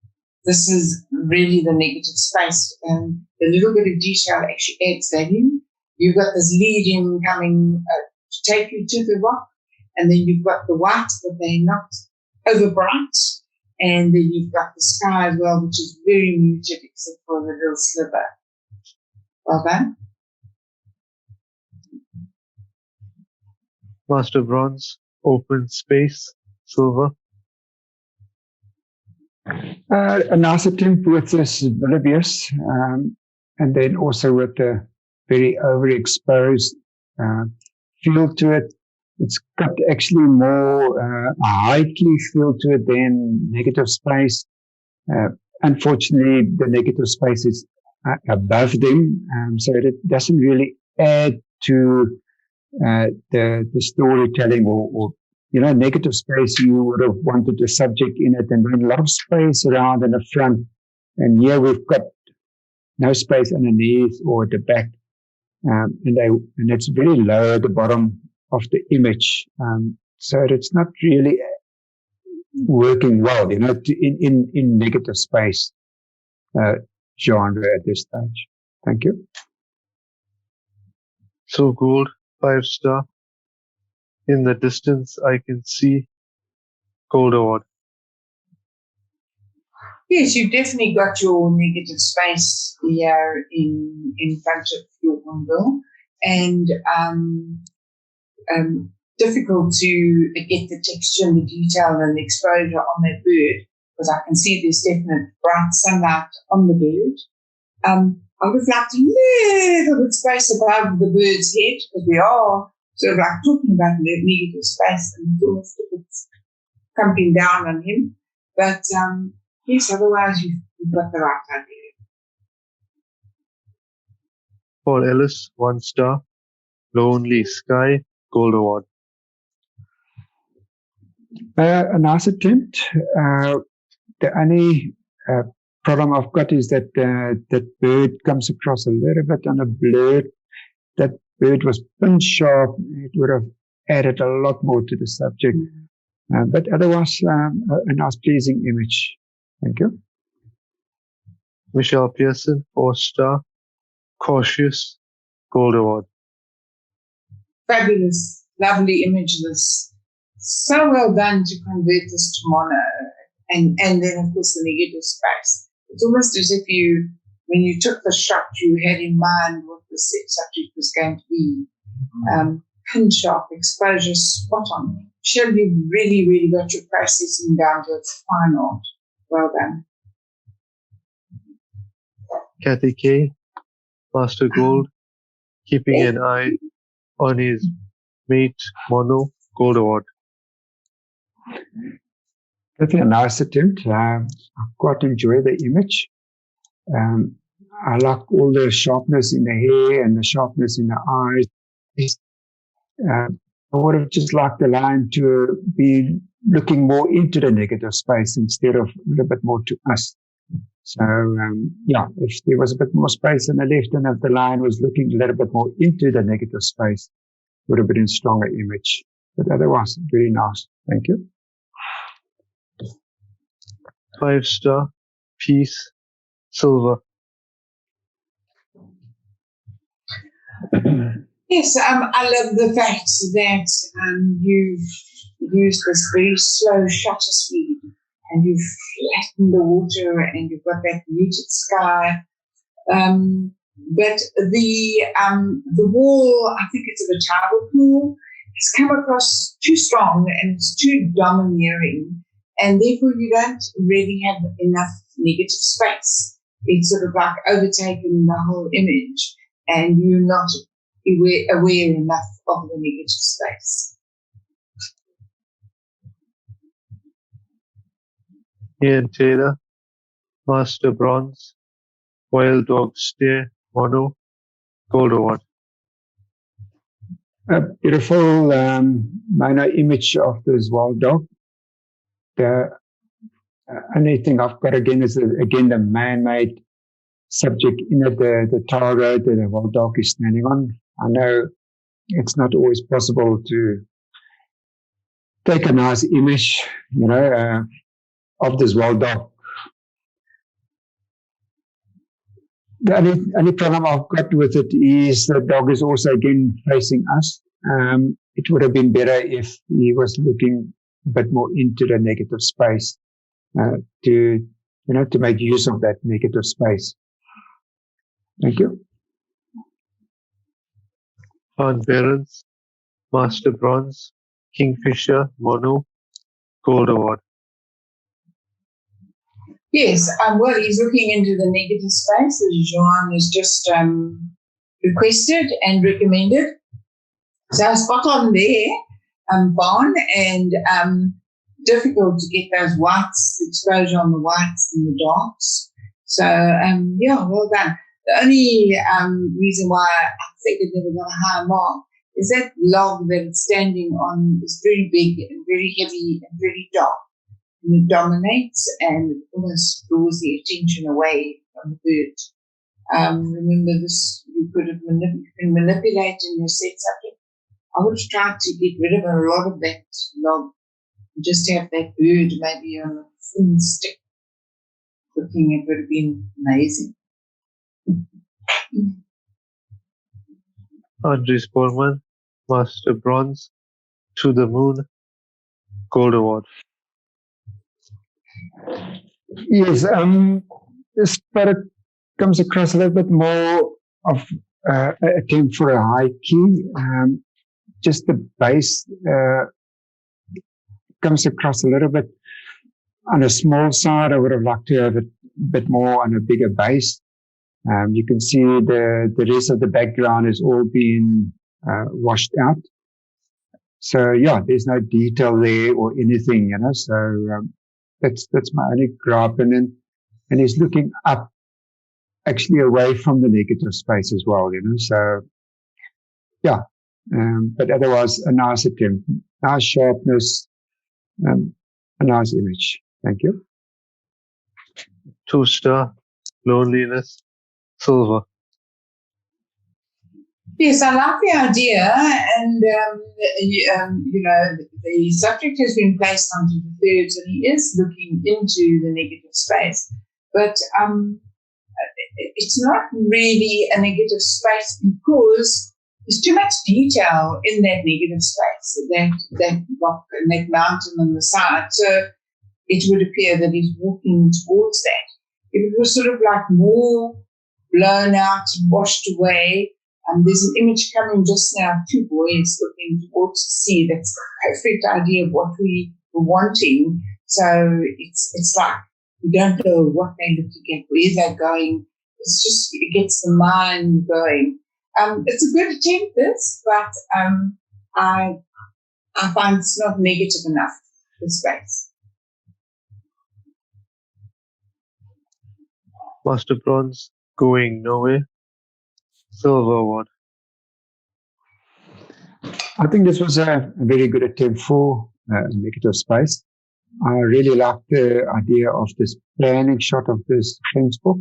really the negative space. And the little bit of detail actually adds value. You've got this lead-in coming to take you to the rock, and then you've got the white, but they're not over bright. And then you've got the sky as well, which is very muted except for the little sliver. Well done. Master Bronze, Open Space, Silver. A nice attempt with this oblivious, and then also with the very overexposed feel to it. It's got actually more a heighty feel to it than negative space. Unfortunately, the negative space is above them, so it doesn't really add to the storytelling or negative space. You would have wanted a subject in it and then a lot of space around in the front, and here we've got no space underneath or at the back, and it's very low at the bottom of the image, so it's not really working well, in negative space genre at this stage. Thank you. So Gold, 5-star. In the distance, I can see, Gold Award. Yes, you've definitely got your negative space here in front of your window, and difficult to get the texture and the detail and the exposure on that bird, because I can see there's definite bright sunlight on the bird. I would have liked a little bit space above the bird's head, because we are sort of like talking about negative space and almost it's clumping down on him. But yes, otherwise you've got the right idea. Paul Ellis, 1-star. Lonely Sky, Gold Award. A nice attempt. The only problem I've got is that that bird comes across a little bit on a blur. That bird was pin sharp. It would have added a lot more to the subject. But otherwise, a nice, pleasing image. Thank you. Michelle Pearson, 4-star. Cautious, Gold Award. Fabulous, lovely images. So well done to convert this to mono, and then of course the negative space. It's almost as if when you took the shot, you had in mind what the subject was going to be. Pin sharp, exposure spot on. Michelle, you really, really got your processing down to its fine art. Well done. Kathy K, Master Gold, keeping an eye on his mate, Mono, Gold Award. That's a nice attempt. I quite enjoy the image. I like all the sharpness in the hair and the sharpness in the eyes. I would have just liked the line to be looking more into the negative space instead of a little bit more to us. So, if there was a bit more space on the left and if the line was looking a little bit more into the negative space, would have been a stronger image. But otherwise, very nice. Thank you. 5-star, peace, silver. Yes, I love the fact that you've used this very slow shutter speed and you've flattened the water and you've got that muted sky. But the wall, I think it's of a tidal pool, has come across too strong and it's too domineering, and therefore you don't really have enough negative space. It's sort of like overtaken the whole image, and you're not aware enough of the negative space. Ian Taylor, Master Bronze, Wild Dog Stare, Mono, Gold Award. A beautiful minor image of this wild dog. The only thing I've got again is the man-made subject in it, the tar road that the wild dog is standing on. I know it's not always possible to take a nice image, of this wild dog. The only problem I've got with it is the dog is also again facing us. It would have been better if he was looking a bit more into the negative space to make use of that negative space. Thank you. Han Barons, Master Bronze, Kingfisher, Mono, Gold Award. Yes, well, he's looking into the negative space, as Joanne has just requested and recommended. So spot on there, Barn, and difficult to get those whites, exposure on the whites and the darks. So, well done. The only reason why I figured they were going to high mark is that log that it's standing on is very big and very heavy and very dark. And it dominates and it almost draws the attention away from the bird. Remember this, you could have been manipulating your set subject. I would have tried to get rid of a lot of that log, just have that bird maybe on a thin stick looking. It would have been amazing. Andres Borman, Master Bronze, To the Moon, Gold Award. Yes, this product comes across a little bit more of an attempt for a high key. Just the bass comes across a little bit on a small side. I would have liked to have it a bit more on a bigger bass. You can see the rest of the background is all being washed out. So there's no detail there or anything, So that's my only gripe. And he's looking up, actually away from the negative space as well, So but otherwise a nice attempt, nice sharpness, a nice image. Thank you. 2-star, Loneliness, Silver. Yes, I like the idea, and the subject has been placed onto the third, so he is looking into the negative space, but it's not really a negative space because there's too much detail in that negative space, that rock and that mountain on the side. So it would appear that he's walking towards that. If it was sort of like more blown out and washed away, there's an image coming just now, 2 boys looking towards the sea. That's the perfect idea of what we were wanting. So it's like we don't know what they're looking at, where they're going. It's just, it gets the mind going. It's a good attempt, this, but I find it's not negative enough, the space. Master Bronze, Going Nowhere, Silver Award. I think this was a very good attempt for negative space. I really like the idea of this planning shot of this book.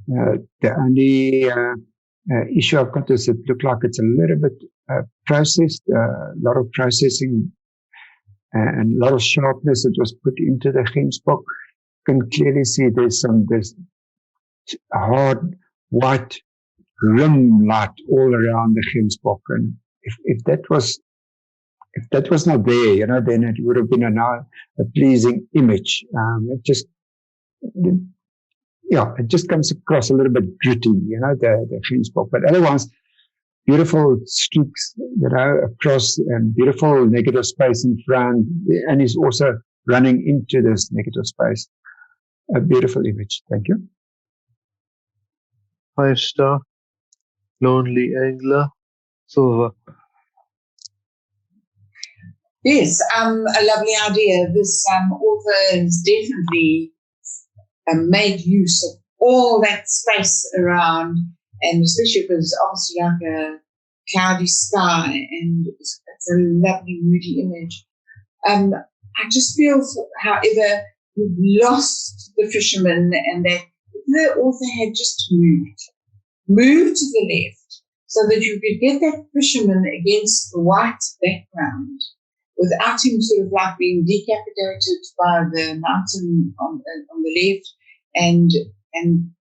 The only issue I've got is it looked like it's a little bit processed, a lot of processing and a lot of sharpness that was put into the book. You can clearly see there's hard white rim light all around the book, and if that was not there, then it would have been a pleasing image. It just comes across a little bit gritty, the book. But otherwise, beautiful streaks, across, and beautiful negative space in front, and he's also running into this negative space. A beautiful image. Thank you. 5-star. Lonely Angler, silver. Yes, a lovely idea. This author has definitely made use of all that space around, and especially because obviously like a cloudy sky, and it's a lovely moody image. I just feel, however, we've lost the fisherman, and that the author had just moved to the left so that you could get that fisherman against the white background without him sort of like being decapitated by the mountain on the left. And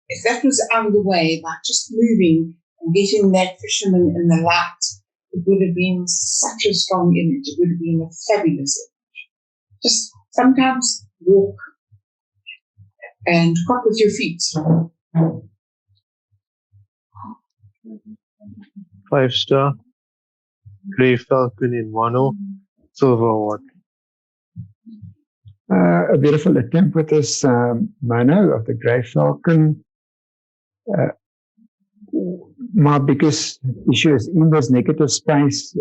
if that was out of the way, by just moving and getting that fisherman in the light, it would have been such a strong image. It would have been a fabulous image. Just sometimes walk and crop with your feet. 5-star. Grey Falcon in mono, silver award. A beautiful attempt with this mono of the Grey Falcon. My biggest issue is in this negative space,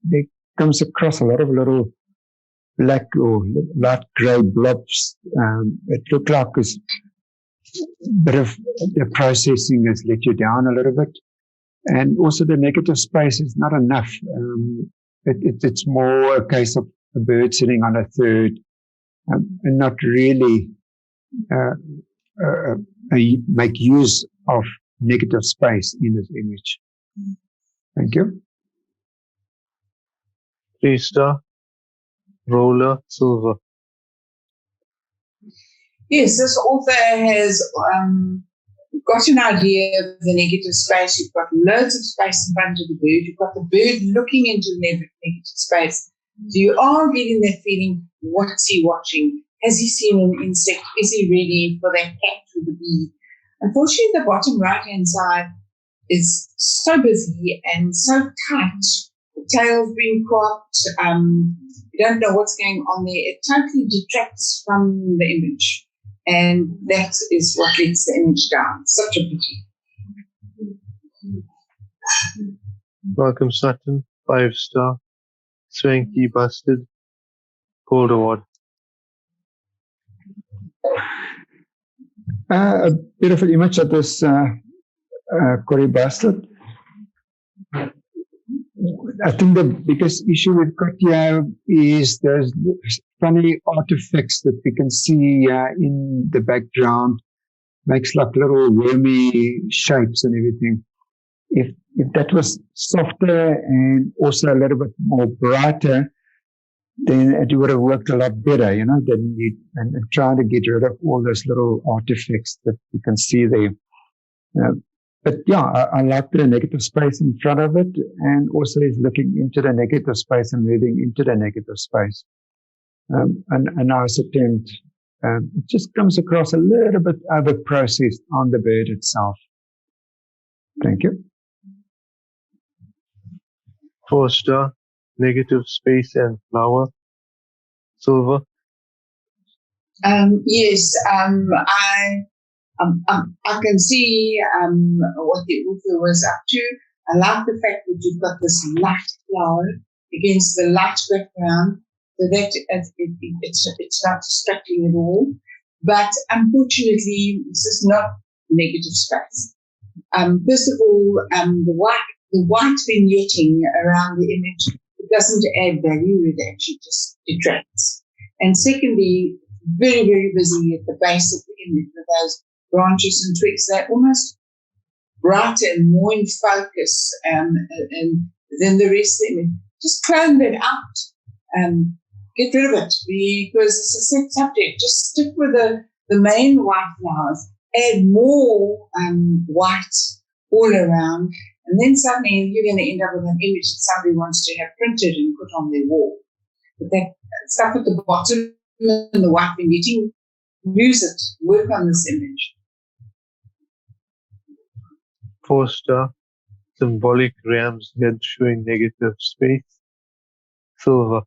there comes across a lot of little black or light grey blobs. It looked like a bit of the processing has let you down a little bit. And also the negative space is not enough. It's more a case of a bird sitting on a third, and not really make use of negative space in this image. Thank you. 3-star. Roller, silver. Yes, this author has got an idea of the negative space. You've got loads of space in front of the bird. You've got the bird looking into the negative space. So you are getting that feeling, what's he watching? Has he seen an insect? Is he ready for that cat with the bee? Unfortunately, the bottom right-hand side is so busy and so tight. The tail's been cropped. You don't know what's going on there. It totally detracts from the image. And that is what lets the image down. Such a pity. Malcolm Sutton, 5-star. Swanky Busted, gold award. A beautiful image of this Corey Bastard. I think the biggest issue we've got here is there's funny artifacts that we can see in the background. Makes like little wormy shapes and everything. If that was softer and also a little bit more brighter, then it would have worked a lot better, than and trying to get rid of all those little artifacts that you can see there. But yeah, I like the negative space in front of it, and also is looking into the negative space and moving into the negative space. And a nice attempt. It just comes across a little bit over-processed on the bird itself. Thank you. 4-star, negative space and flower, silver. Yes, I can see what the author was up to. I like the fact that you've got this light flower against the light background, so that it's not distracting at all. But unfortunately, this is not negative space. First of all, the white vignetting around the image doesn't add value, it actually just detracts. And secondly, very, very busy at the base of the image with those branches and twigs. They're almost brighter and more in focus and than the rest of the image. Just clone that out. Get rid of it because it's a set subject. Just stick with the main white flowers. Add more white all around. And then suddenly you're going to end up with an image that somebody wants to have printed and put on their wall. But that stuff at the bottom and the white vignetting, use it. Work on this image. 4-star, symbolic ram's head showing negative space. Silver.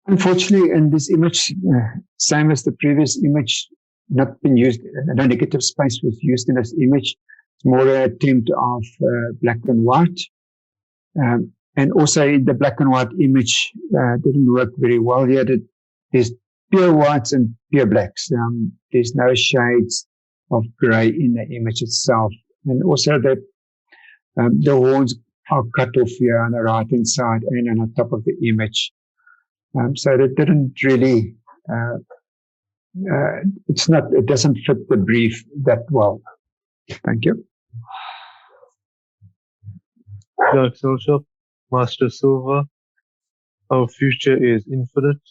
Unfortunately, in this image, same as the previous image, not been used. No negative space was used in this image. It's more an attempt of black and white. And also the black and white image didn't work very well here. There's pure whites and pure blacks. There's no shades of grey in the image itself. And also the horns are cut off here on the right hand side and on the top of the image. So that didn't really, it doesn't fit the brief that well. Thank you. Dark Social, Master Silver. Our future is infinite.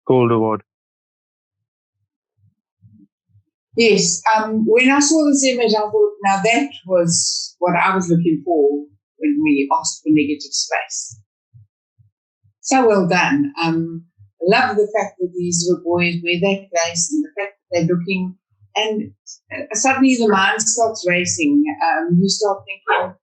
Gold Award. Yes. When I saw this image, I thought, now that was what I was looking for when we asked for negative space. So well done. I love the fact that these little boys wear that place and the fact that they're looking, and suddenly the mind starts racing. You start thinking,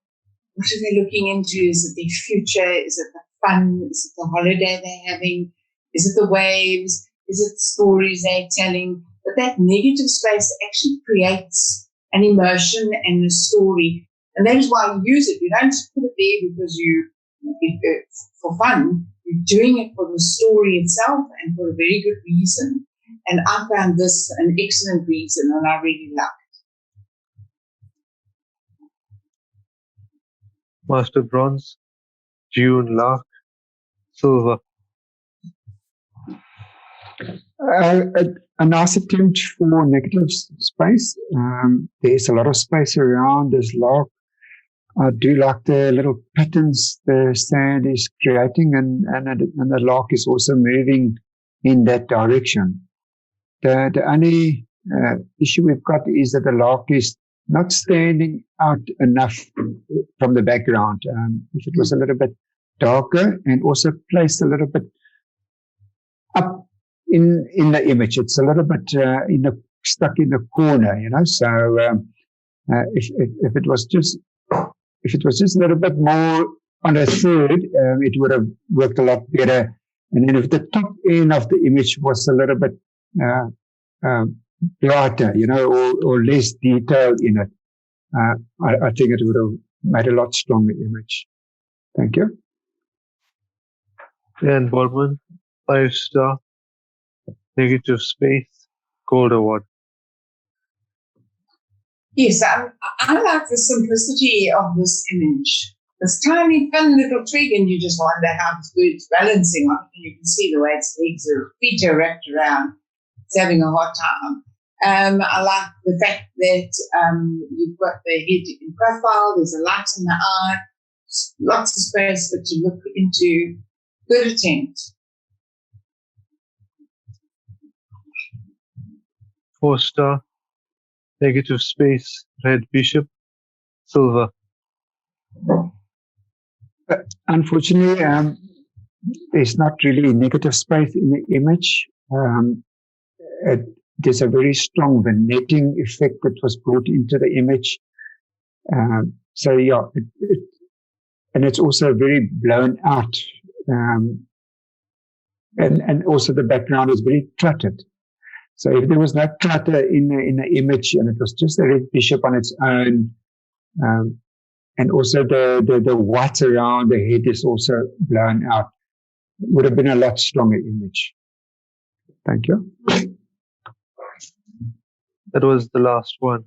what are they looking into? Is it their future? Is it the fun? Is it the holiday they're having? Is it the waves? Is it stories they're telling? But that negative space actually creates an emotion and a story. And that is why you use it. You don't just put it there because for fun. You're doing it for the story itself and for a very good reason. And I found this an excellent reason, and I really like it. Master Bronze, June Lark, Silver. A nice attempt for negative space. There's a lot of space around this lark. I do like the little patterns the sand is creating, and the lark is also moving in that direction. The only issue we've got is that the lark is not standing out enough from the background. If it was a little bit darker and also placed a little bit up in the image, it's a little bit stuck in the corner, you know. So if it was just a little bit more on a third, it would have worked a lot better. And then if the top end of the image was a little bit brighter, you know, or less detailed in it, I think it would have made a lot stronger image. Thank you. And Baldwin, 5-star, negative space, Gold Award. Yes, I like the simplicity of this image. This tiny, fun little twig, and you just wonder how this bird's balancing on it. And you can see the way its legs or feet are wrapped around. It's having a hard time. I like the fact that you've got the head in profile. There's a light in the eye. Lots of space for it to look into. Good attempt. 4-star, negative space, Red Bishop, Silver. Unfortunately, there's not really negative space in the image. There's a very strong vignetting effect that was brought into the image. So yeah, and it's also very blown out. And also the background is very cluttered. So if there was no clutter in the image and it was just a red bishop on its own, and also the white around the head is also blown out, it would have been a lot stronger image. Thank you. That was the last one.